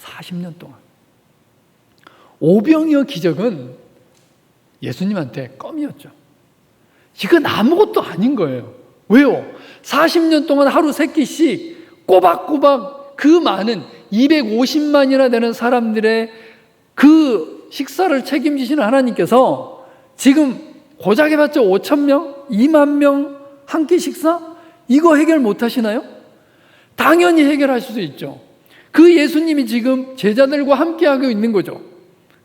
40년 동안. 오병이어 기적은 예수님한테 껌이었죠. 이건 아무것도 아닌 거예요. 왜요? 40년 동안 하루 3끼씩 꼬박꼬박 그 많은 250만이나 되는 사람들의 그 식사를 책임지시는 하나님께서 지금 고작 해봤자 5,000명, 2만 명 한 끼 식사? 이거 해결 못 하시나요? 당연히 해결하실 수 있죠. 그 예수님이 지금 제자들과 함께하고 있는 거죠.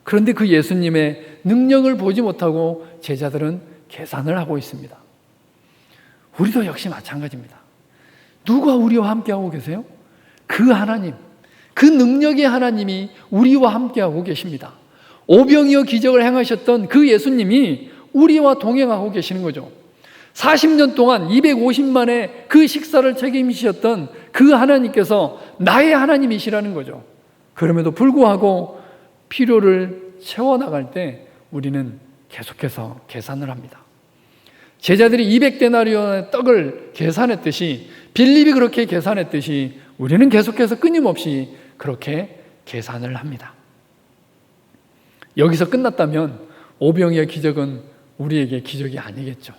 그런데 그 예수님의 능력을 보지 못하고 제자들은 계산을 하고 있습니다. 우리도 역시 마찬가지입니다. 누가 우리와 함께하고 계세요? 그 하나님, 그 능력의 하나님이 우리와 함께하고 계십니다. 오병이어 기적을 행하셨던 그 예수님이 우리와 동행하고 계시는 거죠. 40년 동안 250만의 그 식사를 책임지셨던 그 하나님께서 나의 하나님이시라는 거죠. 그럼에도 불구하고 필요를 채워나갈 때 우리는 계속해서 계산을 합니다. 제자들이 200데나리온의 떡을 계산했듯이 빌립이 그렇게 계산했듯이 우리는 계속해서 끊임없이 그렇게 계산을 합니다. 여기서 끝났다면 오병이어 기적은 우리에게 기적이 아니겠죠.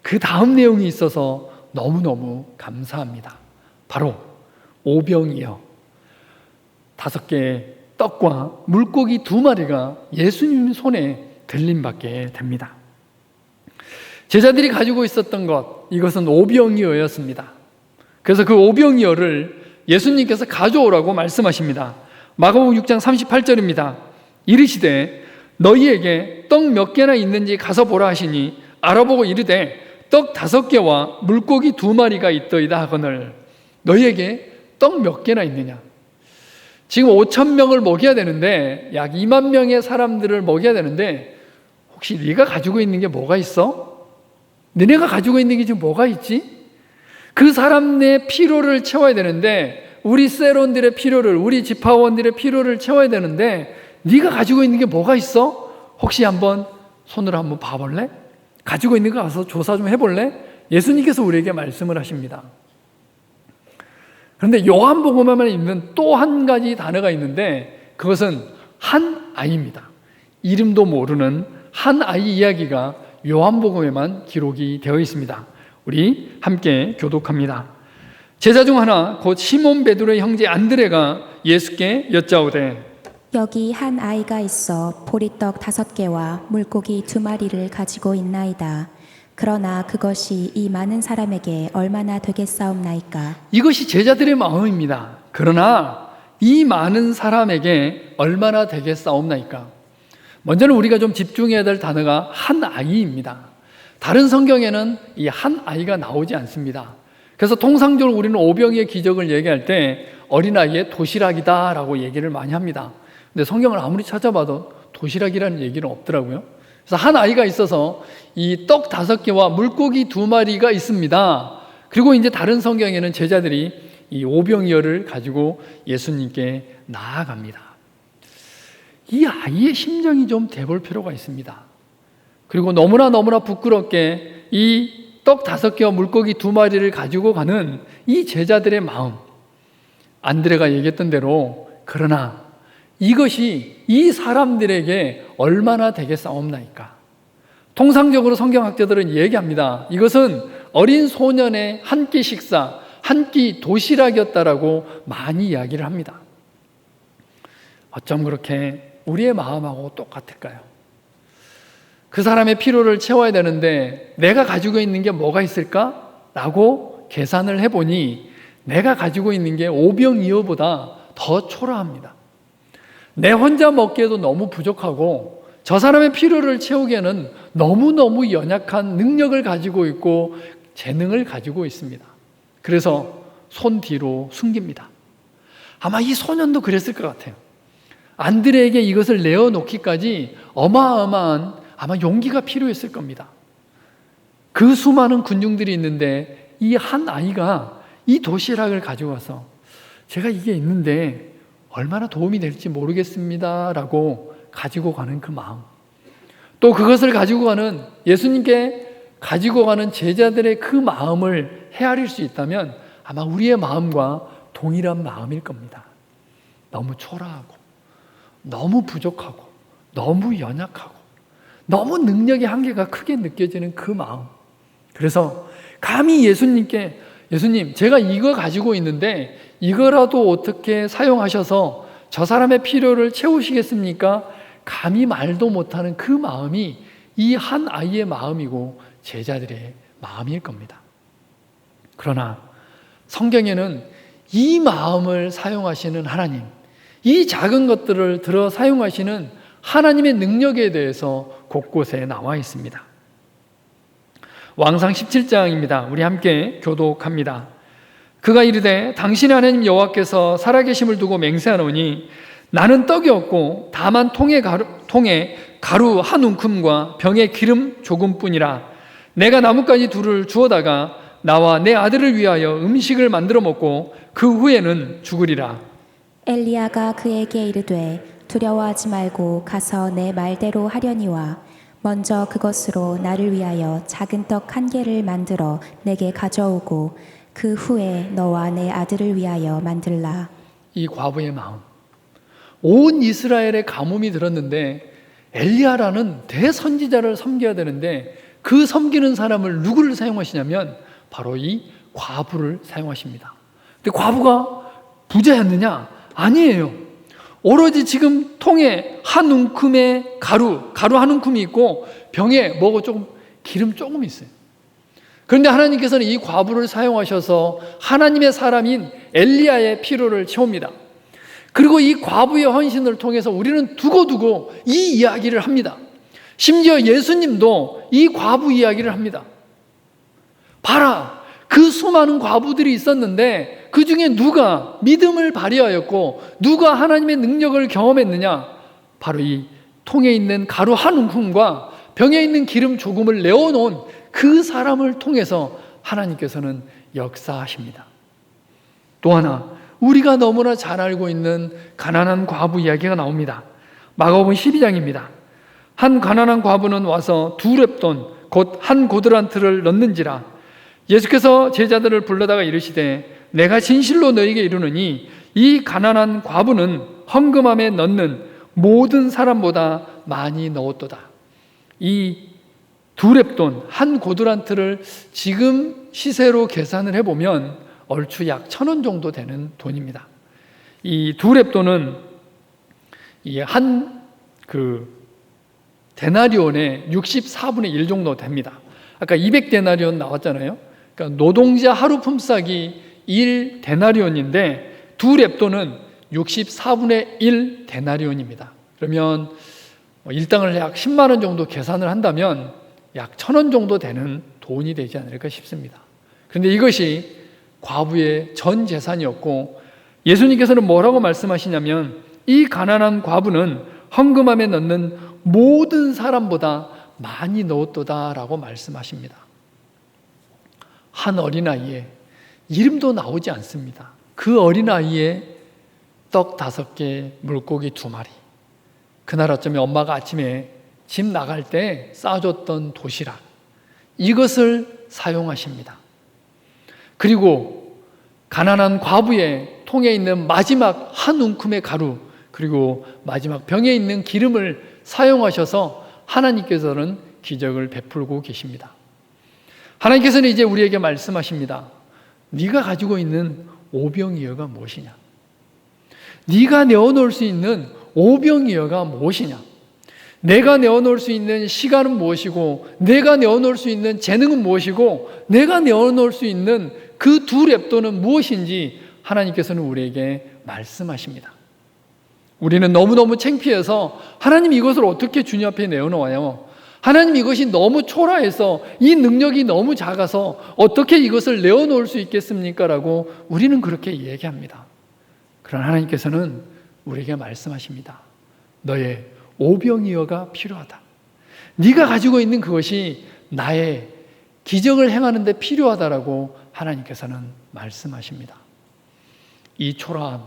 그 다음 내용이 있어서 너무너무 감사합니다. 바로 오병이어 5개의 떡과 물고기 2마리가 예수님 손에 들림받게 됩니다. 제자들이 가지고 있었던 것, 이것은 오병이어였습니다. 그래서 그 오병이어를 예수님께서 가져오라고 말씀하십니다. 마가복음 6장 38절입니다. 이르시되 너희에게 떡 몇 개나 있는지 가서 보라 하시니 알아보고 이르되 떡 5개와 물고기 2마리가 있더이다 하거늘. 너희에게 떡 몇 개나 있느냐? 지금 5,000명을 먹여야 되는데, 약 2만 명의 사람들을 먹여야 되는데, 혹시 네가 가지고 있는 게 뭐가 있어? 너네가 가지고 있는 게 지금 뭐가 있지? 그 사람의 필요를 채워야 되는데, 우리 세론들의 필요를, 우리 지파원들의 필요를 채워야 되는데, 네가 가지고 있는 게 뭐가 있어? 혹시 한번 손으로 한번 봐볼래? 가지고 있는 거 가서 조사 좀 해볼래? 예수님께서 우리에게 말씀을 하십니다. 그런데 요한복음에만 있는 또 한 가지 단어가 있는데 그것은 한 아이입니다. 이름도 모르는 한 아이 이야기가 요한복음에만 기록이 되어 있습니다. 우리 함께 교독합니다. 제자 중 하나 곧 시몬 베드로의 형제 안드레가 예수께 여짜오되 여기 한 아이가 있어 보리떡 5개와 물고기 2마리를 가지고 있나이다. 그러나 그것이 이 많은 사람에게 얼마나 되겠사옵나이까. 이것이 제자들의 마음입니다. 그러나 이 많은 사람에게 얼마나 되겠사옵나이까. 먼저는 우리가 좀 집중해야 될 단어가 한 아이입니다. 다른 성경에는 이 한 아이가 나오지 않습니다. 그래서 통상적으로 우리는 오병이의 기적을 얘기할 때 어린아이의 도시락이다라고 얘기를 많이 합니다. 근데 성경을 아무리 찾아봐도 도시락이라는 얘기는 없더라고요. 그래서 한 아이가 있어서 이 떡 5개와 물고기 2마리가 있습니다. 그리고 이제 다른 성경에는 제자들이 이 오병이어를 가지고 예수님께 나아갑니다. 이 아이의 심정이 좀 돼볼 필요가 있습니다. 그리고 너무나 부끄럽게 이 떡 5개와 물고기 2마리를 가지고 가는 이 제자들의 마음, 안드레가 얘기했던 대로 그러나 이것이 이 사람들에게 얼마나 되겠사옵나이까. 통상적으로 성경학자들은 얘기합니다. 이것은 어린 소년의 한 끼 식사, 한 끼 도시락이었다라고 많이 이야기를 합니다. 어쩜 그렇게 우리의 마음하고 똑같을까요? 그 사람의 필요를 채워야 되는데 내가 가지고 있는 게 뭐가 있을까? 라고 계산을 해보니 내가 가지고 있는 게 오병이어보다 더 초라합니다. 내 혼자 먹기에도 너무 부족하고 저 사람의 필요를 채우기에는 너무너무 연약한 능력을 가지고 있고 재능을 가지고 있습니다. 그래서 손 뒤로 숨깁니다. 아마 이 소년도 그랬을 것 같아요. 안드레에게 이것을 내어놓기까지 어마어마한 아마 용기가 필요했을 겁니다. 그 수많은 군중들이 있는데 이 한 아이가 이 도시락을 가지고 와서 제가 이게 있는데 얼마나 도움이 될지 모르겠습니다 라고 가지고 가는 그 마음, 또 그것을 가지고 가는 예수님께 가지고 가는 제자들의 그 마음을 헤아릴 수 있다면 아마 우리의 마음과 동일한 마음일 겁니다. 너무 초라하고 너무 부족하고 너무 연약하고 너무 능력의 한계가 크게 느껴지는 그 마음. 그래서 감히 예수님께 예수님, 제가 이거 가지고 있는데 이거라도 어떻게 사용하셔서 저 사람의 필요를 채우시겠습니까? 감히 말도 못하는 그 마음이 이 한 아이의 마음이고 제자들의 마음일 겁니다. 그러나 성경에는 이 마음을 사용하시는 하나님, 이 작은 것들을 들어 사용하시는 하나님의 능력에 대해서 곳곳에 나와 있습니다. 왕상 17장입니다. 우리 함께 교독합니다. 그가 이르되 당신의 하나님 여호와께서 살아계심을 두고 맹세하노니 나는 떡이 없고 다만 통에 가루 한 움큼과 병에 기름 조금뿐이라. 내가 나뭇가지 둘을 주워다가 나와 내 아들을 위하여 음식을 만들어 먹고 그 후에는 죽으리라. 엘리야가 그에게 이르되 두려워하지 말고 가서 내 말대로 하려니와 먼저 그것으로 나를 위하여 작은 떡 1개를 만들어 내게 가져오고 그 후에 너와 내 아들을 위하여 만들라. 이 과부의 마음, 온 이스라엘의 가뭄이 들었는데 엘리야라는 대선지자를 섬겨야 되는데 그 섬기는 사람을 누구를 사용하시냐면 바로 이 과부를 사용하십니다. 근데 과부가 부자였느냐? 아니에요. 오로지 지금 통에 한 움큼의 가루 한 움큼이 있고 병에 뭐고 조금 기름 조금 있어요. 그런데 하나님께서는 이 과부를 사용하셔서 하나님의 사람인 엘리야의 필요를 채웁니다. 그리고 이 과부의 헌신을 통해서 우리는 두고두고 이 이야기를 합니다. 심지어 예수님도 이 과부 이야기를 합니다. 봐라, 그 수많은 과부들이 있었는데 그 중에 누가 믿음을 발휘하였고 누가 하나님의 능력을 경험했느냐? 바로 이 통에 있는 가루 한 움큼과 병에 있는 기름 조금을 내어놓은 그 사람을 통해서 하나님께서는 역사하십니다. 또 하나, 우리가 너무나 잘 알고 있는 가난한 과부 이야기가 나옵니다. 마가복음 12장입니다. 한 가난한 과부는 와서 2렙돈 곧 한 고드란트를 넣는지라. 예수께서 제자들을 불러다가 이르시되 내가 진실로 너희에게 이르노니 이 가난한 과부는 헌금함에 넣는 모든 사람보다 많이 넣었도다. 이 두 렙돈, 한 고두란트를 지금 시세로 계산을 해보면 얼추 약 1,000원 정도 되는 돈입니다. 이 두 렙돈은 한 데나리온의 64분의 1 정도 됩니다. 아까 200데나리온 나왔잖아요. 그러니까 노동자 하루 품삯이 1 데나리온인데 두 렙돈은 64분의 1 데나리온입니다. 그러면 일당을 약 10만 원 정도 계산을 한다면 약 1,000원 정도 되는 돈이 되지 않을까 싶습니다. 그런데 이것이 과부의 전 재산이었고 예수님께서는 뭐라고 말씀하시냐면 이 가난한 과부는 헌금함에 넣는 모든 사람보다 많이 넣었도다라고 말씀하십니다. 한 어린아이에 이름도 나오지 않습니다. 그 어린아이에 떡 5개, 물고기 2마리. 그날 아침에 엄마가 아침에 집 나갈 때 싸줬던 도시락, 이것을 사용하십니다. 그리고 가난한 과부의 통에 있는 마지막 한 움큼의 가루, 그리고 마지막 병에 있는 기름을 사용하셔서 하나님께서는 기적을 베풀고 계십니다. 하나님께서는 이제 우리에게 말씀하십니다. 네가 가지고 있는 오병이어가 무엇이냐? 네가 내어놓을 수 있는 오병이어가 무엇이냐? 내가 내어놓을 수 있는 시간은 무엇이고, 내가 내어놓을 수 있는 재능은 무엇이고, 내가 내어놓을 수 있는 그 두 렙돈은 무엇인지 하나님께서는 우리에게 말씀하십니다. 우리는 너무너무 창피해서 하나님 이것을 어떻게 주님 앞에 내어놓아요? 하나님 이것이 너무 초라해서 이 능력이 너무 작아서 어떻게 이것을 내어놓을 수 있겠습니까? 라고 우리는 그렇게 얘기합니다. 그러나 하나님께서는 우리에게 말씀하십니다. 너의 오병이어가 필요하다. 네가 가지고 있는 그것이 나의 기적을 행하는 데 필요하다라고 하나님께서는 말씀하십니다. 이 초라함,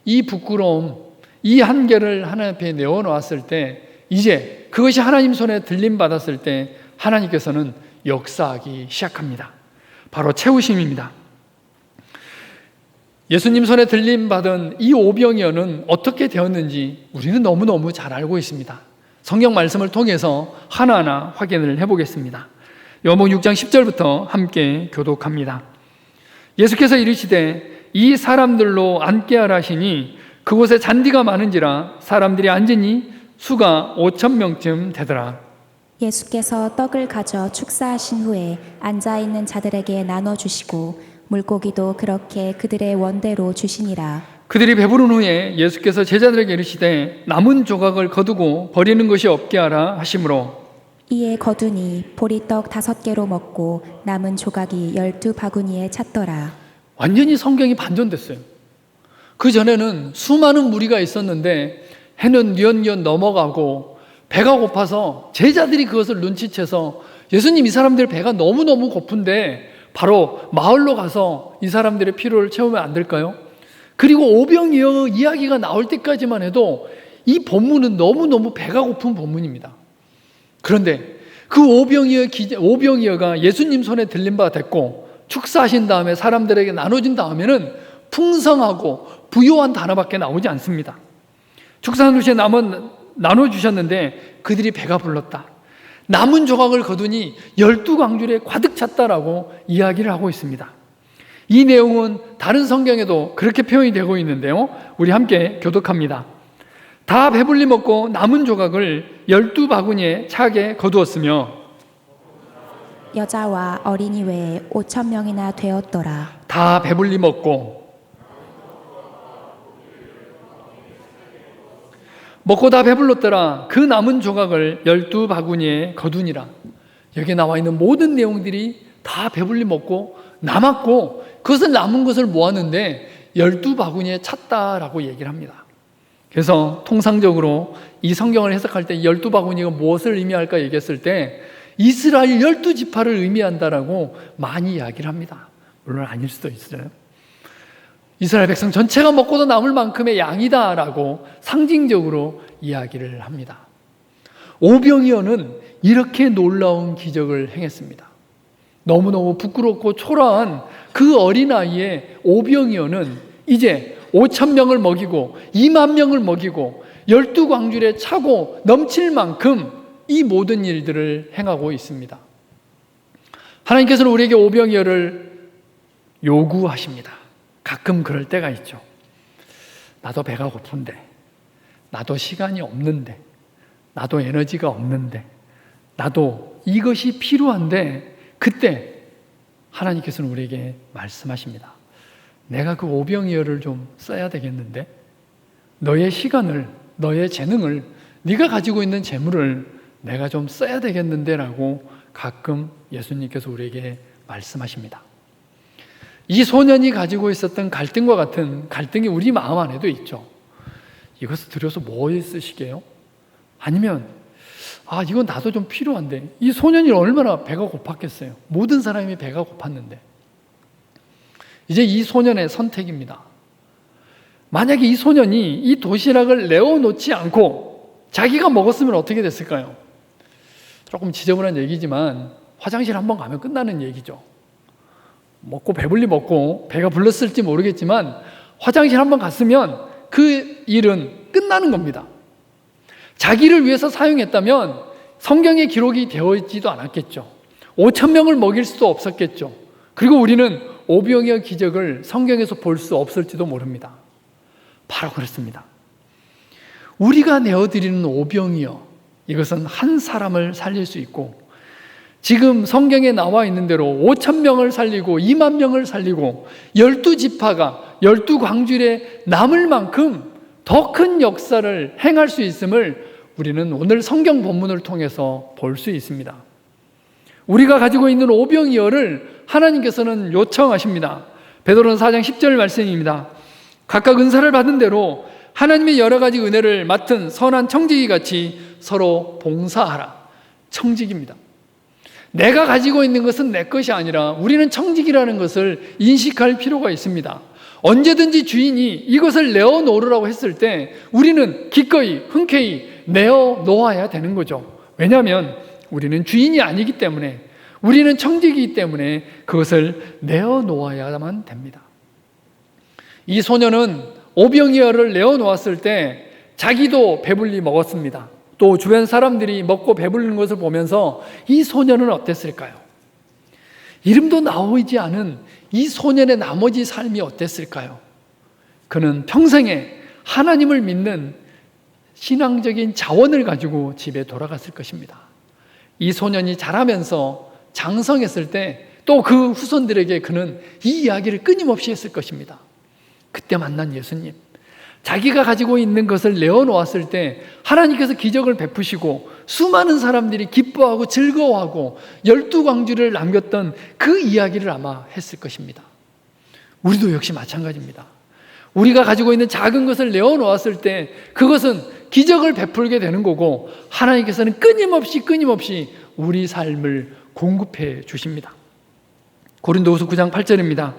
이 부끄러움, 이 한계를 하나님 앞에 내어놓았을 때 이제 그것이 하나님 손에 들림받았을 때 하나님께서는 역사하기 시작합니다. 바로 채우심입니다. 예수님 손에 들림받은 이 오병이어는 어떻게 되었는지 우리는 너무너무 잘 알고 있습니다. 성경 말씀을 통해서 하나하나 확인을 해보겠습니다. 요한복음 6장 10절부터 함께 교독합니다. 예수께서 이르시되 이 사람들로 앉게 하라 하시니 그곳에 잔디가 많은지라 사람들이 앉으니 수가 5,000명쯤 되더라. 예수께서 떡을 가져 축사하신 후에 앉아있는 자들에게 나눠주시고 물고기도 그렇게 그들의 원대로 주시니라. 그들이 배부른 후에 예수께서 제자들에게 이르시되 남은 조각을 거두고 버리는 것이 없게 하라 하시므로 이에 거두니 보리떡 5개로 먹고 남은 조각이 12바구니에 찼더라. 완전히 성경이 반전됐어요. 그 전에는 수많은 무리가 있었는데 해는 뉘엿뉘엿 넘어가고 배가 고파서 제자들이 그것을 눈치채서 예수님 이 사람들 배가 너무너무 고픈데 바로 마을로 가서 이 사람들의 필요를 채우면 안 될까요? 그리고 오병이어 이야기가 나올 때까지만 해도 이 본문은 너무너무 배가 고픈 본문입니다. 그런데 그 오병이어가 예수님 손에 들린 바 됐고 축사하신 다음에 사람들에게 나눠진 다음에는 풍성하고 부요한 단어밖에 나오지 않습니다. 축사한 후에 나눠주셨는데 그들이 배가 불렀다. 남은 조각을 거두니 12광줄에 가득 찼다라고 이야기를 하고 있습니다. 이 내용은 다른 성경에도 그렇게 표현이 되고 있는데요. 우리 함께 교독합니다. 다 배불리 먹고 남은 조각을 12바구니에 차게 거두었으며 여자와 어린이 외에 5,000명이나 되었더라. 다 배불리 먹고 다 배불렀더라. 그 남은 조각을 12바구니에 거두니라. 여기 나와 있는 모든 내용들이 다 배불리 먹고 남았고 그것을 남은 것을 모았는데 12바구니에 찼다라고 얘기를 합니다. 그래서 통상적으로 이 성경을 해석할 때 12바구니가 무엇을 의미할까 얘기했을 때 이스라엘 12지파를 의미한다라고 많이 이야기를 합니다. 물론 아닐 수도 있어요. 이스라엘 백성 전체가 먹고도 남을 만큼의 양이다라고 상징적으로 이야기를 합니다. 오병이어는 이렇게 놀라운 기적을 행했습니다. 너무너무 부끄럽고 초라한 그 어린아이의 오병이어는 이제 5,000명을 먹이고 2만 명을 먹이고 12광줄에 차고 넘칠 만큼 이 모든 일들을 행하고 있습니다. 하나님께서는 우리에게 오병이어를 요구하십니다. 가끔 그럴 때가 있죠. 나도 배가 고픈데, 나도 시간이 없는데, 나도 에너지가 없는데, 나도 이것이 필요한데, 그때 하나님께서는 우리에게 말씀하십니다. 내가 그 오병이어를 좀 써야 되겠는데, 너의 시간을, 너의 재능을, 네가 가지고 있는 재물을 내가 좀 써야 되겠는데 라고 가끔 예수님께서 우리에게 말씀하십니다. 이 소년이 가지고 있었던 갈등과 같은 갈등이 우리 마음 안에도 있죠. 이것을 들여서 뭐에 쓰시게요? 아니면 이건 나도 좀 필요한데, 이 소년이 얼마나 배가 고팠겠어요. 모든 사람이 배가 고팠는데. 이제 이 소년의 선택입니다. 만약에 이 소년이 이 도시락을 내어놓지 않고 자기가 먹었으면 어떻게 됐을까요? 조금 지저분한 얘기지만 화장실 한번 가면 끝나는 얘기죠. 먹고 배불리 먹고 배가 불렀을지 모르겠지만 화장실 한번 갔으면 그 일은 끝나는 겁니다. 자기를 위해서 사용했다면 성경에 기록이 되어 있지도 않았겠죠. 5,000명을 먹일 수도 없었겠죠. 그리고 우리는 오병이어 기적을 성경에서 볼 수 없을지도 모릅니다. 바로 그렇습니다. 우리가 내어드리는 오병이어, 이것은 한 사람을 살릴 수 있고, 지금 성경에 나와 있는 대로 5,000명을 살리고 2만 명을 살리고 12지파가 12광줄에 남을 만큼 더 큰 역사를 행할 수 있음을 우리는 오늘 성경 본문을 통해서 볼 수 있습니다. 우리가 가지고 있는 오병이어를 하나님께서는 요청하십니다. 베드로는 4장 10절 말씀입니다. 각각 은사를 받은 대로 하나님의 여러 가지 은혜를 맡은 선한 청지기 같이 서로 봉사하라. 청직입니다. 내가 가지고 있는 것은 내 것이 아니라 우리는 청직이라는 것을 인식할 필요가 있습니다. 언제든지 주인이 이것을 내어놓으라고 했을 때 우리는 기꺼이 흔쾌히 내어놓아야 되는 거죠. 왜냐하면 우리는 주인이 아니기 때문에, 우리는 청직이기 때문에 그것을 내어놓아야만 됩니다. 이 소년은 오병이어를 내어놓았을 때 자기도 배불리 먹었습니다. 또 주변 사람들이 먹고 배부르는 것을 보면서 이 소년은 어땠을까요? 이름도 나오지 않은 이 소년의 나머지 삶이 어땠을까요? 그는 평생에 하나님을 믿는 신앙적인 자원을 가지고 집에 돌아갔을 것입니다. 이 소년이 자라면서 장성했을 때 또 그 후손들에게 그는 이 이야기를 끊임없이 했을 것입니다. 그때 만난 예수님, 자기가 가지고 있는 것을 내어놓았을 때 하나님께서 기적을 베푸시고 수많은 사람들이 기뻐하고 즐거워하고 12광주를 남겼던 그 이야기를 아마 했을 것입니다. 우리도 역시 마찬가지입니다. 우리가 가지고 있는 작은 것을 내어놓았을 때 그것은 기적을 베풀게 되는 거고, 하나님께서는 끊임없이 우리 삶을 공급해 주십니다. 고린도후서 9장 8절입니다.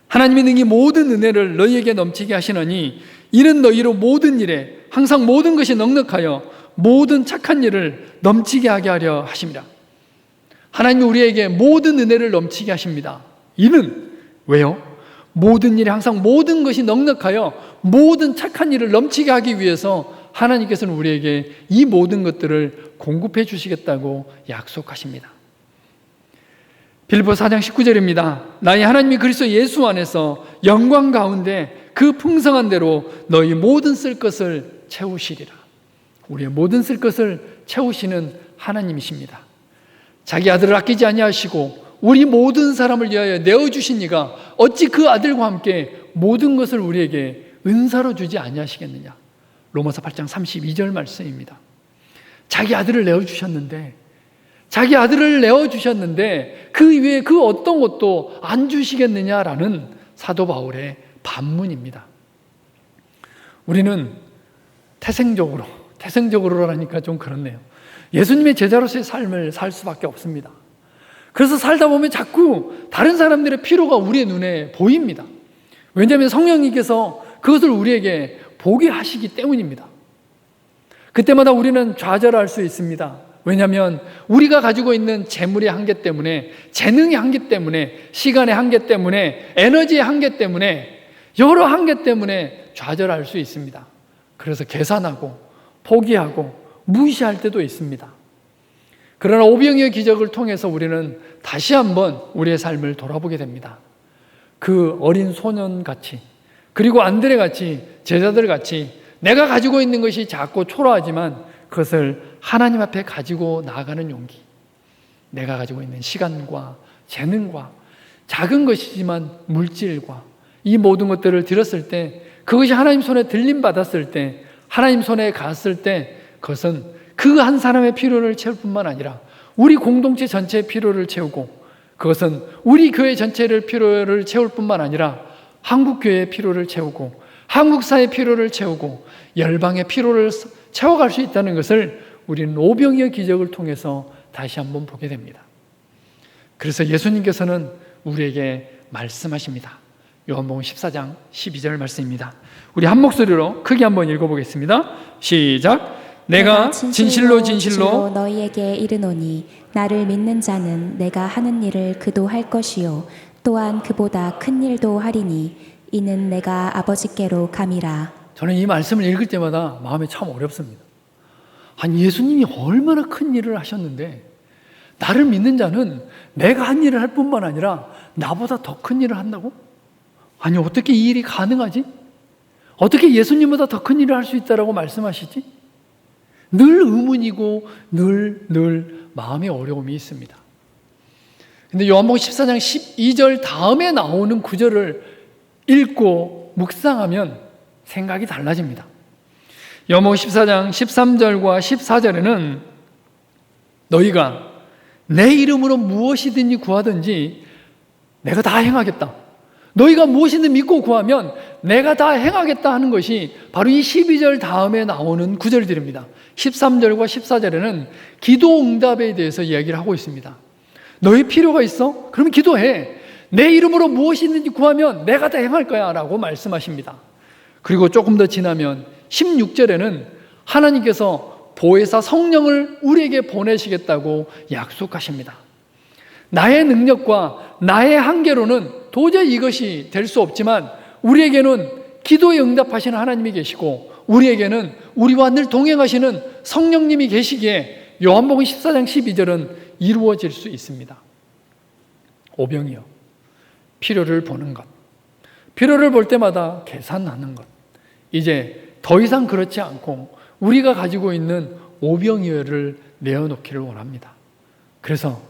하나님이 능히 모든 은혜를 너희에게 넘치게 하시느니 이는 너희로 모든 일에 항상 모든 것이 넉넉하여 모든 착한 일을 넘치게 하게 하려 하심이라. 하나님이 우리에게 모든 은혜를 넘치게 하십니다. 이는 왜요? 모든 일에 항상 모든 것이 넉넉하여 모든 착한 일을 넘치게 하기 위해서 하나님께서는 우리에게 이 모든 것들을 공급해 주시겠다고 약속하십니다. 빌립보 4장 19절입니다. 나의 하나님이 그리스도 예수 안에서 영광 가운데 그 풍성한 대로 너희 모든 쓸 것을 채우시리라. 우리의 모든 쓸 것을 채우시는 하나님이십니다. 자기 아들을 아끼지 아니하시고 우리 모든 사람을 위하여 내어주신 이가 어찌 그 아들과 함께 모든 것을 우리에게 은사로 주지 아니하시겠느냐. 로마서 8장 32절 말씀입니다. 자기 아들을 내어주셨는데 그 이외에 그 어떤 것도 안 주시겠느냐라는 사도 바울의 반문입니다. 우리는 태생적으로라니까 좀 그렇네요. 예수님의 제자로서의 삶을 살 수밖에 없습니다. 그래서 살다 보면 자꾸 다른 사람들의 필요가 우리의 눈에 보입니다. 왜냐하면 성령님께서 그것을 우리에게 보게 하시기 때문입니다. 그때마다 우리는 좌절할 수 있습니다. 왜냐하면 우리가 가지고 있는 재물의 한계 때문에, 재능의 한계 때문에, 시간의 한계 때문에, 에너지의 한계 때문에, 여러 한계 때문에 좌절할 수 있습니다. 그래서 계산하고 포기하고 무시할 때도 있습니다. 그러나 오병이어 기적을 통해서 우리는 다시 한번 우리의 삶을 돌아보게 됩니다. 그 어린 소년같이, 그리고 안드레같이, 제자들같이 내가 가지고 있는 것이 작고 초라하지만 그것을 하나님 앞에 가지고 나아가는 용기, 내가 가지고 있는 시간과 재능과 작은 것이지만 물질과 이 모든 것들을 들었을 때, 그것이 하나님 손에 들림받았을 때, 하나님 손에 갔을 때, 그것은 그 한 사람의 필요를 채울 뿐만 아니라 우리 공동체 전체의 필요를 채우고, 그것은 우리 교회 전체를 필요를 채울 뿐만 아니라 한국교회의 필요를 채우고, 한국사의 필요를 채우고, 열방의 필요를 채워갈 수 있다는 것을 우리는 오병이어 기적을 통해서 다시 한번 보게 됩니다. 그래서 예수님께서는 우리에게 말씀하십니다. 요한복음 14장 12절 말씀입니다. 우리 한 목소리로 크게 한번 읽어보겠습니다. 시작. 내가 진실로 진실로 너희에게 이르노니 나를 믿는 자는 내가 하는 일을 그도 할 것이요 또한 그보다 큰 일도 하리니 이는 내가 아버지께로 감이라. 저는 이 말씀을 읽을 때마다 마음이 참 어렵습니다. 아니, 예수님이 얼마나 큰 일을 하셨는데 나를 믿는 자는 내가 한 일을 할 뿐만 아니라 나보다 더 큰 일을 한다고? 아니, 어떻게 이 일이 가능하지? 어떻게 예수님보다 더 큰 일을 할 수 있다라고 말씀하시지? 늘 의문이고 늘 마음의 어려움이 있습니다. 근데 요한복음 14장 12절 다음에 나오는 구절을 읽고 묵상하면 생각이 달라집니다. 요한복음 14장 13절과 14절에는 너희가 내 이름으로 무엇이든지 구하든지 내가 다 행하겠다. 너희가 무엇이든 믿고 구하면 내가 다 행하겠다 하는 것이 바로 이 12절 다음에 나오는 구절들입니다. 13절과 14절에는 기도 응답에 대해서 이야기를 하고 있습니다. 너희 필요가 있어? 그러면 기도해. 내 이름으로 무엇이든지 구하면 내가 다 행할 거야 라고 말씀하십니다. 그리고 조금 더 지나면 16절에는 하나님께서 보혜사 성령을 우리에게 보내시겠다고 약속하십니다. 나의 능력과 나의 한계로는 도저히 이것이 될 수 없지만 우리에게는 기도에 응답하시는 하나님이 계시고 우리에게는 우리와 늘 동행하시는 성령님이 계시기에 요한복음 14장 12절은 이루어질 수 있습니다. 오병이어, 필요를 보는 것, 필요를 볼 때마다 계산하는 것, 이제 더 이상 그렇지 않고 우리가 가지고 있는 오병이어를 내어놓기를 원합니다. 그래서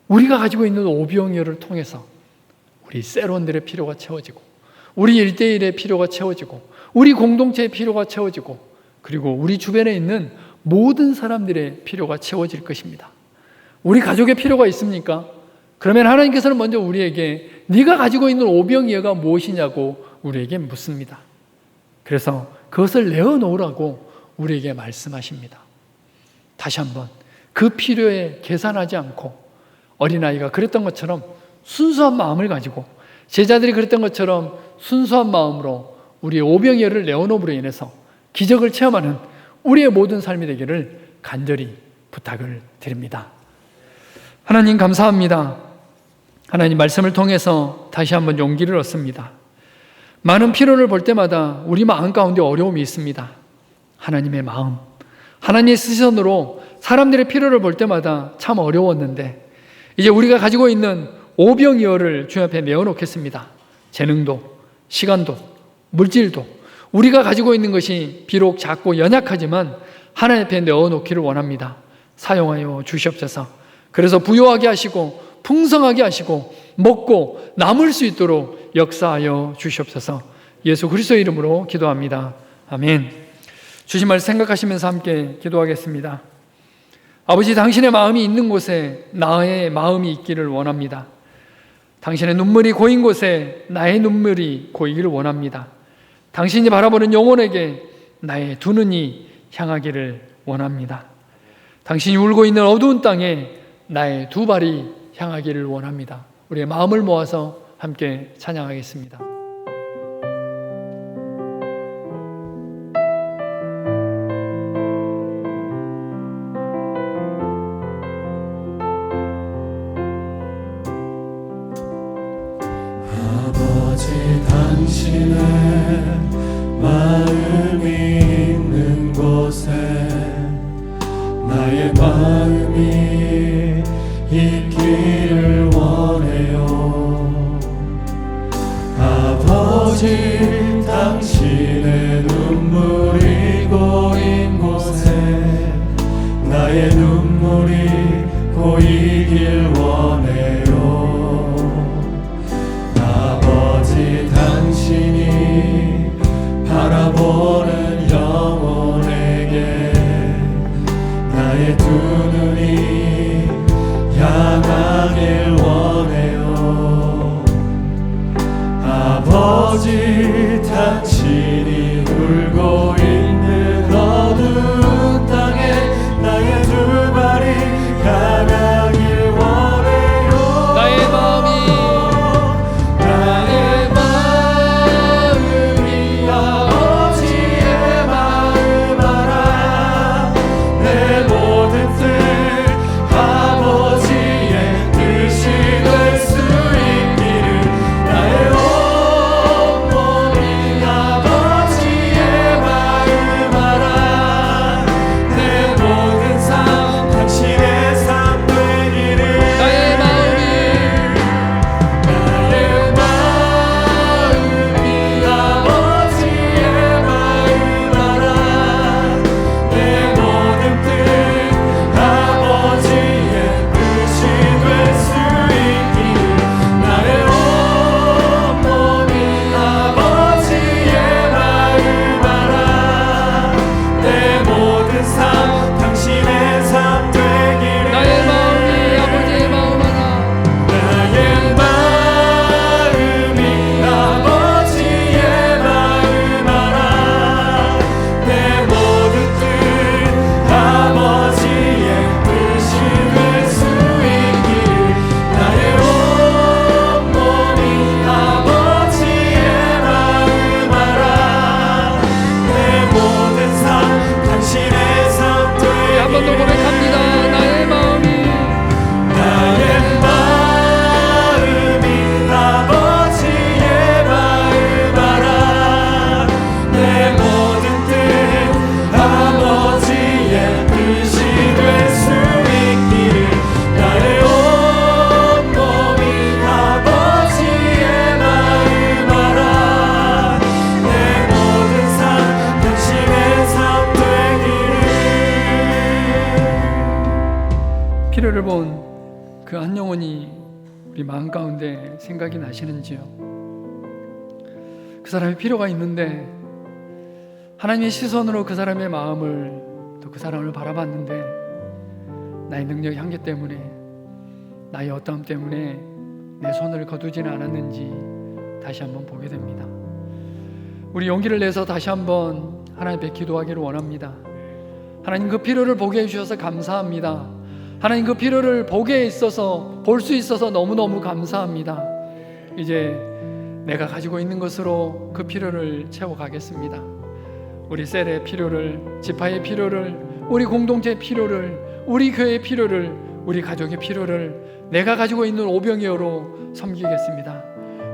우리가 가지고 있는 오병이어를 통해서 우리 세론들의 필요가 채워지고, 우리 일대일의 필요가 채워지고, 우리 공동체의 필요가 채워지고, 그리고 우리 주변에 있는 모든 사람들의 필요가 채워질 것입니다. 우리 가족의 필요가 있습니까? 그러면 하나님께서는 먼저 우리에게 네가 가지고 있는 오병이어가 무엇이냐고 우리에게 묻습니다. 그래서 그것을 내어놓으라고 우리에게 말씀하십니다. 다시 한번 그 필요에 계산하지 않고 어린아이가 그랬던 것처럼 순수한 마음을 가지고, 제자들이 그랬던 것처럼 순수한 마음으로 우리의 오병이어를 내어놓음으로 인해서 기적을 체험하는 우리의 모든 삶이 되기를 간절히 부탁을 드립니다. 하나님 감사합니다. 하나님 말씀을 통해서 다시 한번 용기를 얻습니다. 많은 필요를 볼 때마다 우리 마음 가운데 어려움이 있습니다. 하나님의 마음, 하나님의 시선으로 사람들의 필요를 볼 때마다 참 어려웠는데 이제 우리가 가지고 있는 오병이어를 주님 앞에 내어놓겠습니다. 재능도, 시간도, 물질도 우리가 가지고 있는 것이 비록 작고 연약하지만 하나님 앞에 내어놓기를 원합니다. 사용하여 주시옵소서. 그래서 부요하게 하시고 풍성하게 하시고 먹고 남을 수 있도록 역사하여 주시옵소서. 예수 그리스도의 이름으로 기도합니다. 아멘. 주신 말 생각하시면서 함께 기도하겠습니다. 아버지, 당신의 마음이 있는 곳에 나의 마음이 있기를 원합니다. 당신의 눈물이 고인 곳에 나의 눈물이 고이기를 원합니다. 당신이 바라보는 영혼에게 나의 두 눈이 향하기를 원합니다. 당신이 울고 있는 어두운 땅에 나의 두 발이 향하기를 원합니다. 우리의 마음을 모아서 함께 찬양하겠습니다. 당신의 마음이 있는 곳에 나의 마음이 있기를 원해요. 아버지, 당신의 눈물이 고인 곳에 나의 눈물이 고이길 원해요. 아버지, 당신이 바라보는 영혼에게 나의 두 눈이 향하길 원해요. 아버지, 당신이 울고 있는 어두운 땅에 나의 두 발이 향하길 원해요. 나의 마음이 아버지의 마음 알아. 내 모든 뜻 아버지의 뜻이 될 수 있기를 나의 온몸이 아버지의 마음 알아. 내 모든 삶 당신의 삶 되기를 나의 마음이 아버지의 마음 알아. 내 모든 뜻 아버지의 뜻이 될 수 있기를 나의 온몸이 아버지의 마음 알아. 내 모든 삶 당신의 삶 되기를 나의 마음이 아버지의 마음 하나 나의 마음이 아버지의 마음 알아. 내 모든 뜻 아버지의 뜻이 될 수 있기를 나의 온몸이 아버지의 마음 알아. 내 모든 삶 당신의 삶 한 번 더 되기를 고백합니다. 나의 마음이 나의 마음이 아버지의 마음 알아. 내 모든 뜻 아버지의 뜻이 될 수 있기를 나의 온몸이 아버지의 마음 알아. 내 모든 삶 당신의 삶 되기를. 피로를 본 그 한 영혼이 우리 마음 가운데 생각이 나시는지요? 그 사람이 필요가 있는데 하나님의 시선으로 그 사람의 마음을 또 그 사람을 바라봤는데 나의 능력 한계 때문에 나의 어떠함 때문에 내 손을 거두지는 않았는지 다시 한번 보게 됩니다. 우리 용기를 내서 다시 한번 하나님 앞에 기도하기를 원합니다. 하나님, 그 필요를 보게 해주셔서 감사합니다. 하나님, 그 필요를 보게 있어서 볼 수 있어서 너무너무 감사합니다. 이제 내가 가지고 있는 것으로 그 필요를 채워가겠습니다. 우리 셀의 필요를, 지파의 필요를, 우리 공동체의 필요를, 우리 교회의 필요를, 우리 가족의 필요를 내가 가지고 있는 오병이어로 섬기겠습니다.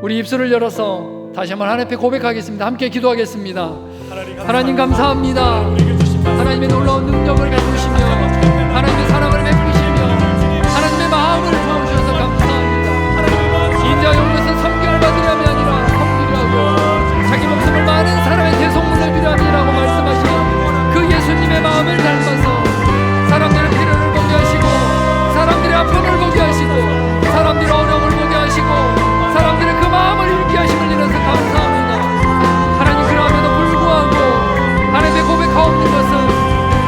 우리 입술을 열어서 다시 한번 하나님 앞에 고백하겠습니다. 함께 기도하겠습니다. 하나님 감사합니다. 하나님의 놀라운 능력을 베푸시며 하나님의 사랑을 베푸시며 하나님의 마음을 부어주셔서 감사합니다. 인자의 것은 섬김을 받으려면 아니라 섬기려고 자기 목숨을 많은 사람의 대속물을 드려 함이라고 말씀하시는 그 예수님의 마음을 닮아서 사람들의 필요를 보게 하시고 사람들의 아픔을 보게 하시고 사람들의 어려움을 보게 하시고 사람들의 그 마음을 읽게 하심을 인해서 감사합니다. 하나님, 그럼에도 불구하고 하나님의 고백하옵는 것은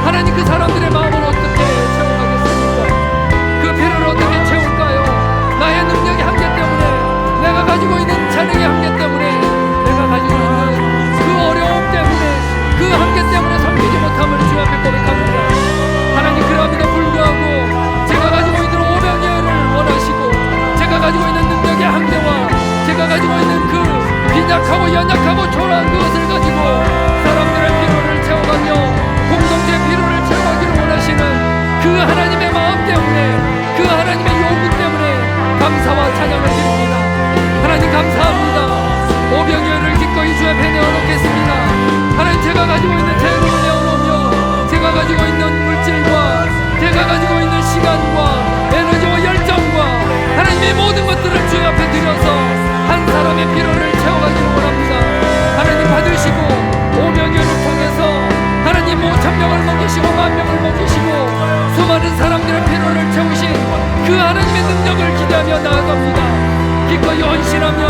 하나님 그 사람들의 마음을 내어놓겠습니다. 하나님, 제가 가지고 있는 재능을 내어놓으며 제가 가지고 있는 물질과 제가 가지고 있는 시간과 에너지와 열정과 하나님의 모든 것들을 주의 앞에 드려서 한 사람의 필요를 채워가기를 원합니다. 하나님, 받으시고 오병이어를 통해서 하나님 5,000명을 먹이시고 10,000명을 먹이시고 수많은 사람들의 필요를 채우신 그 하나님의 능력을 기대하며 나아갑니다. 기꺼이 헌신하며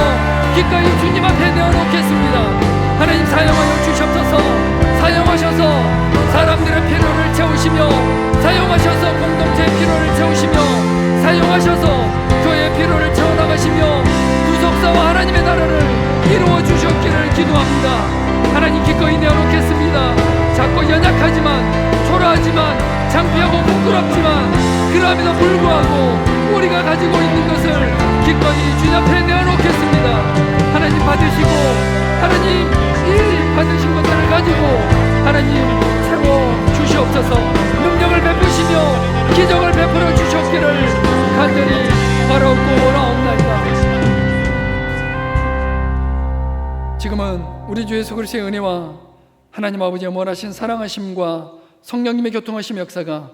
기꺼이 주님 앞에 내어놓겠습니다. 하나님, 사용하여 주시옵소서. 사용하셔서 사람들의 필요를 채우시며 사용하셔서 공동체의 필요를 채우시며 사용하셔서 교회의 필요를 채워나가시며 구속사와 하나님의 나라를 이루어 주셨기를 기도합니다. 하나님, 기꺼이 내어놓겠습니다. 작고 연약하지만 초라하지만 창피하고 부끄럽지만 그럼에도 불구하고 우리가 가지고 있는 것을 기꺼이 주님 앞에 내어놓겠습니다. 하나님, 받으시고 하나님 이 받으신 것들을 가지고 하나님 채워 주시옵소서. 능력을 베푸시며 기적을 베풀어 주셨기를 간절히 바라옵고 원하옵나이다. 지금은 우리 주 예수 그리스도의 은혜와 하나님 아버지의 원하신 사랑하심과 성령님의 교통하심 역사가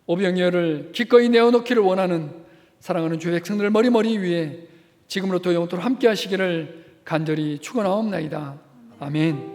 오병이어를 기꺼이 내어놓기를 원하는 사랑하는 주의 백성들 머리머리 위에 지금으로부터 영원토록 함께 하시기를 간절히 축원하옵나이다. 아멘.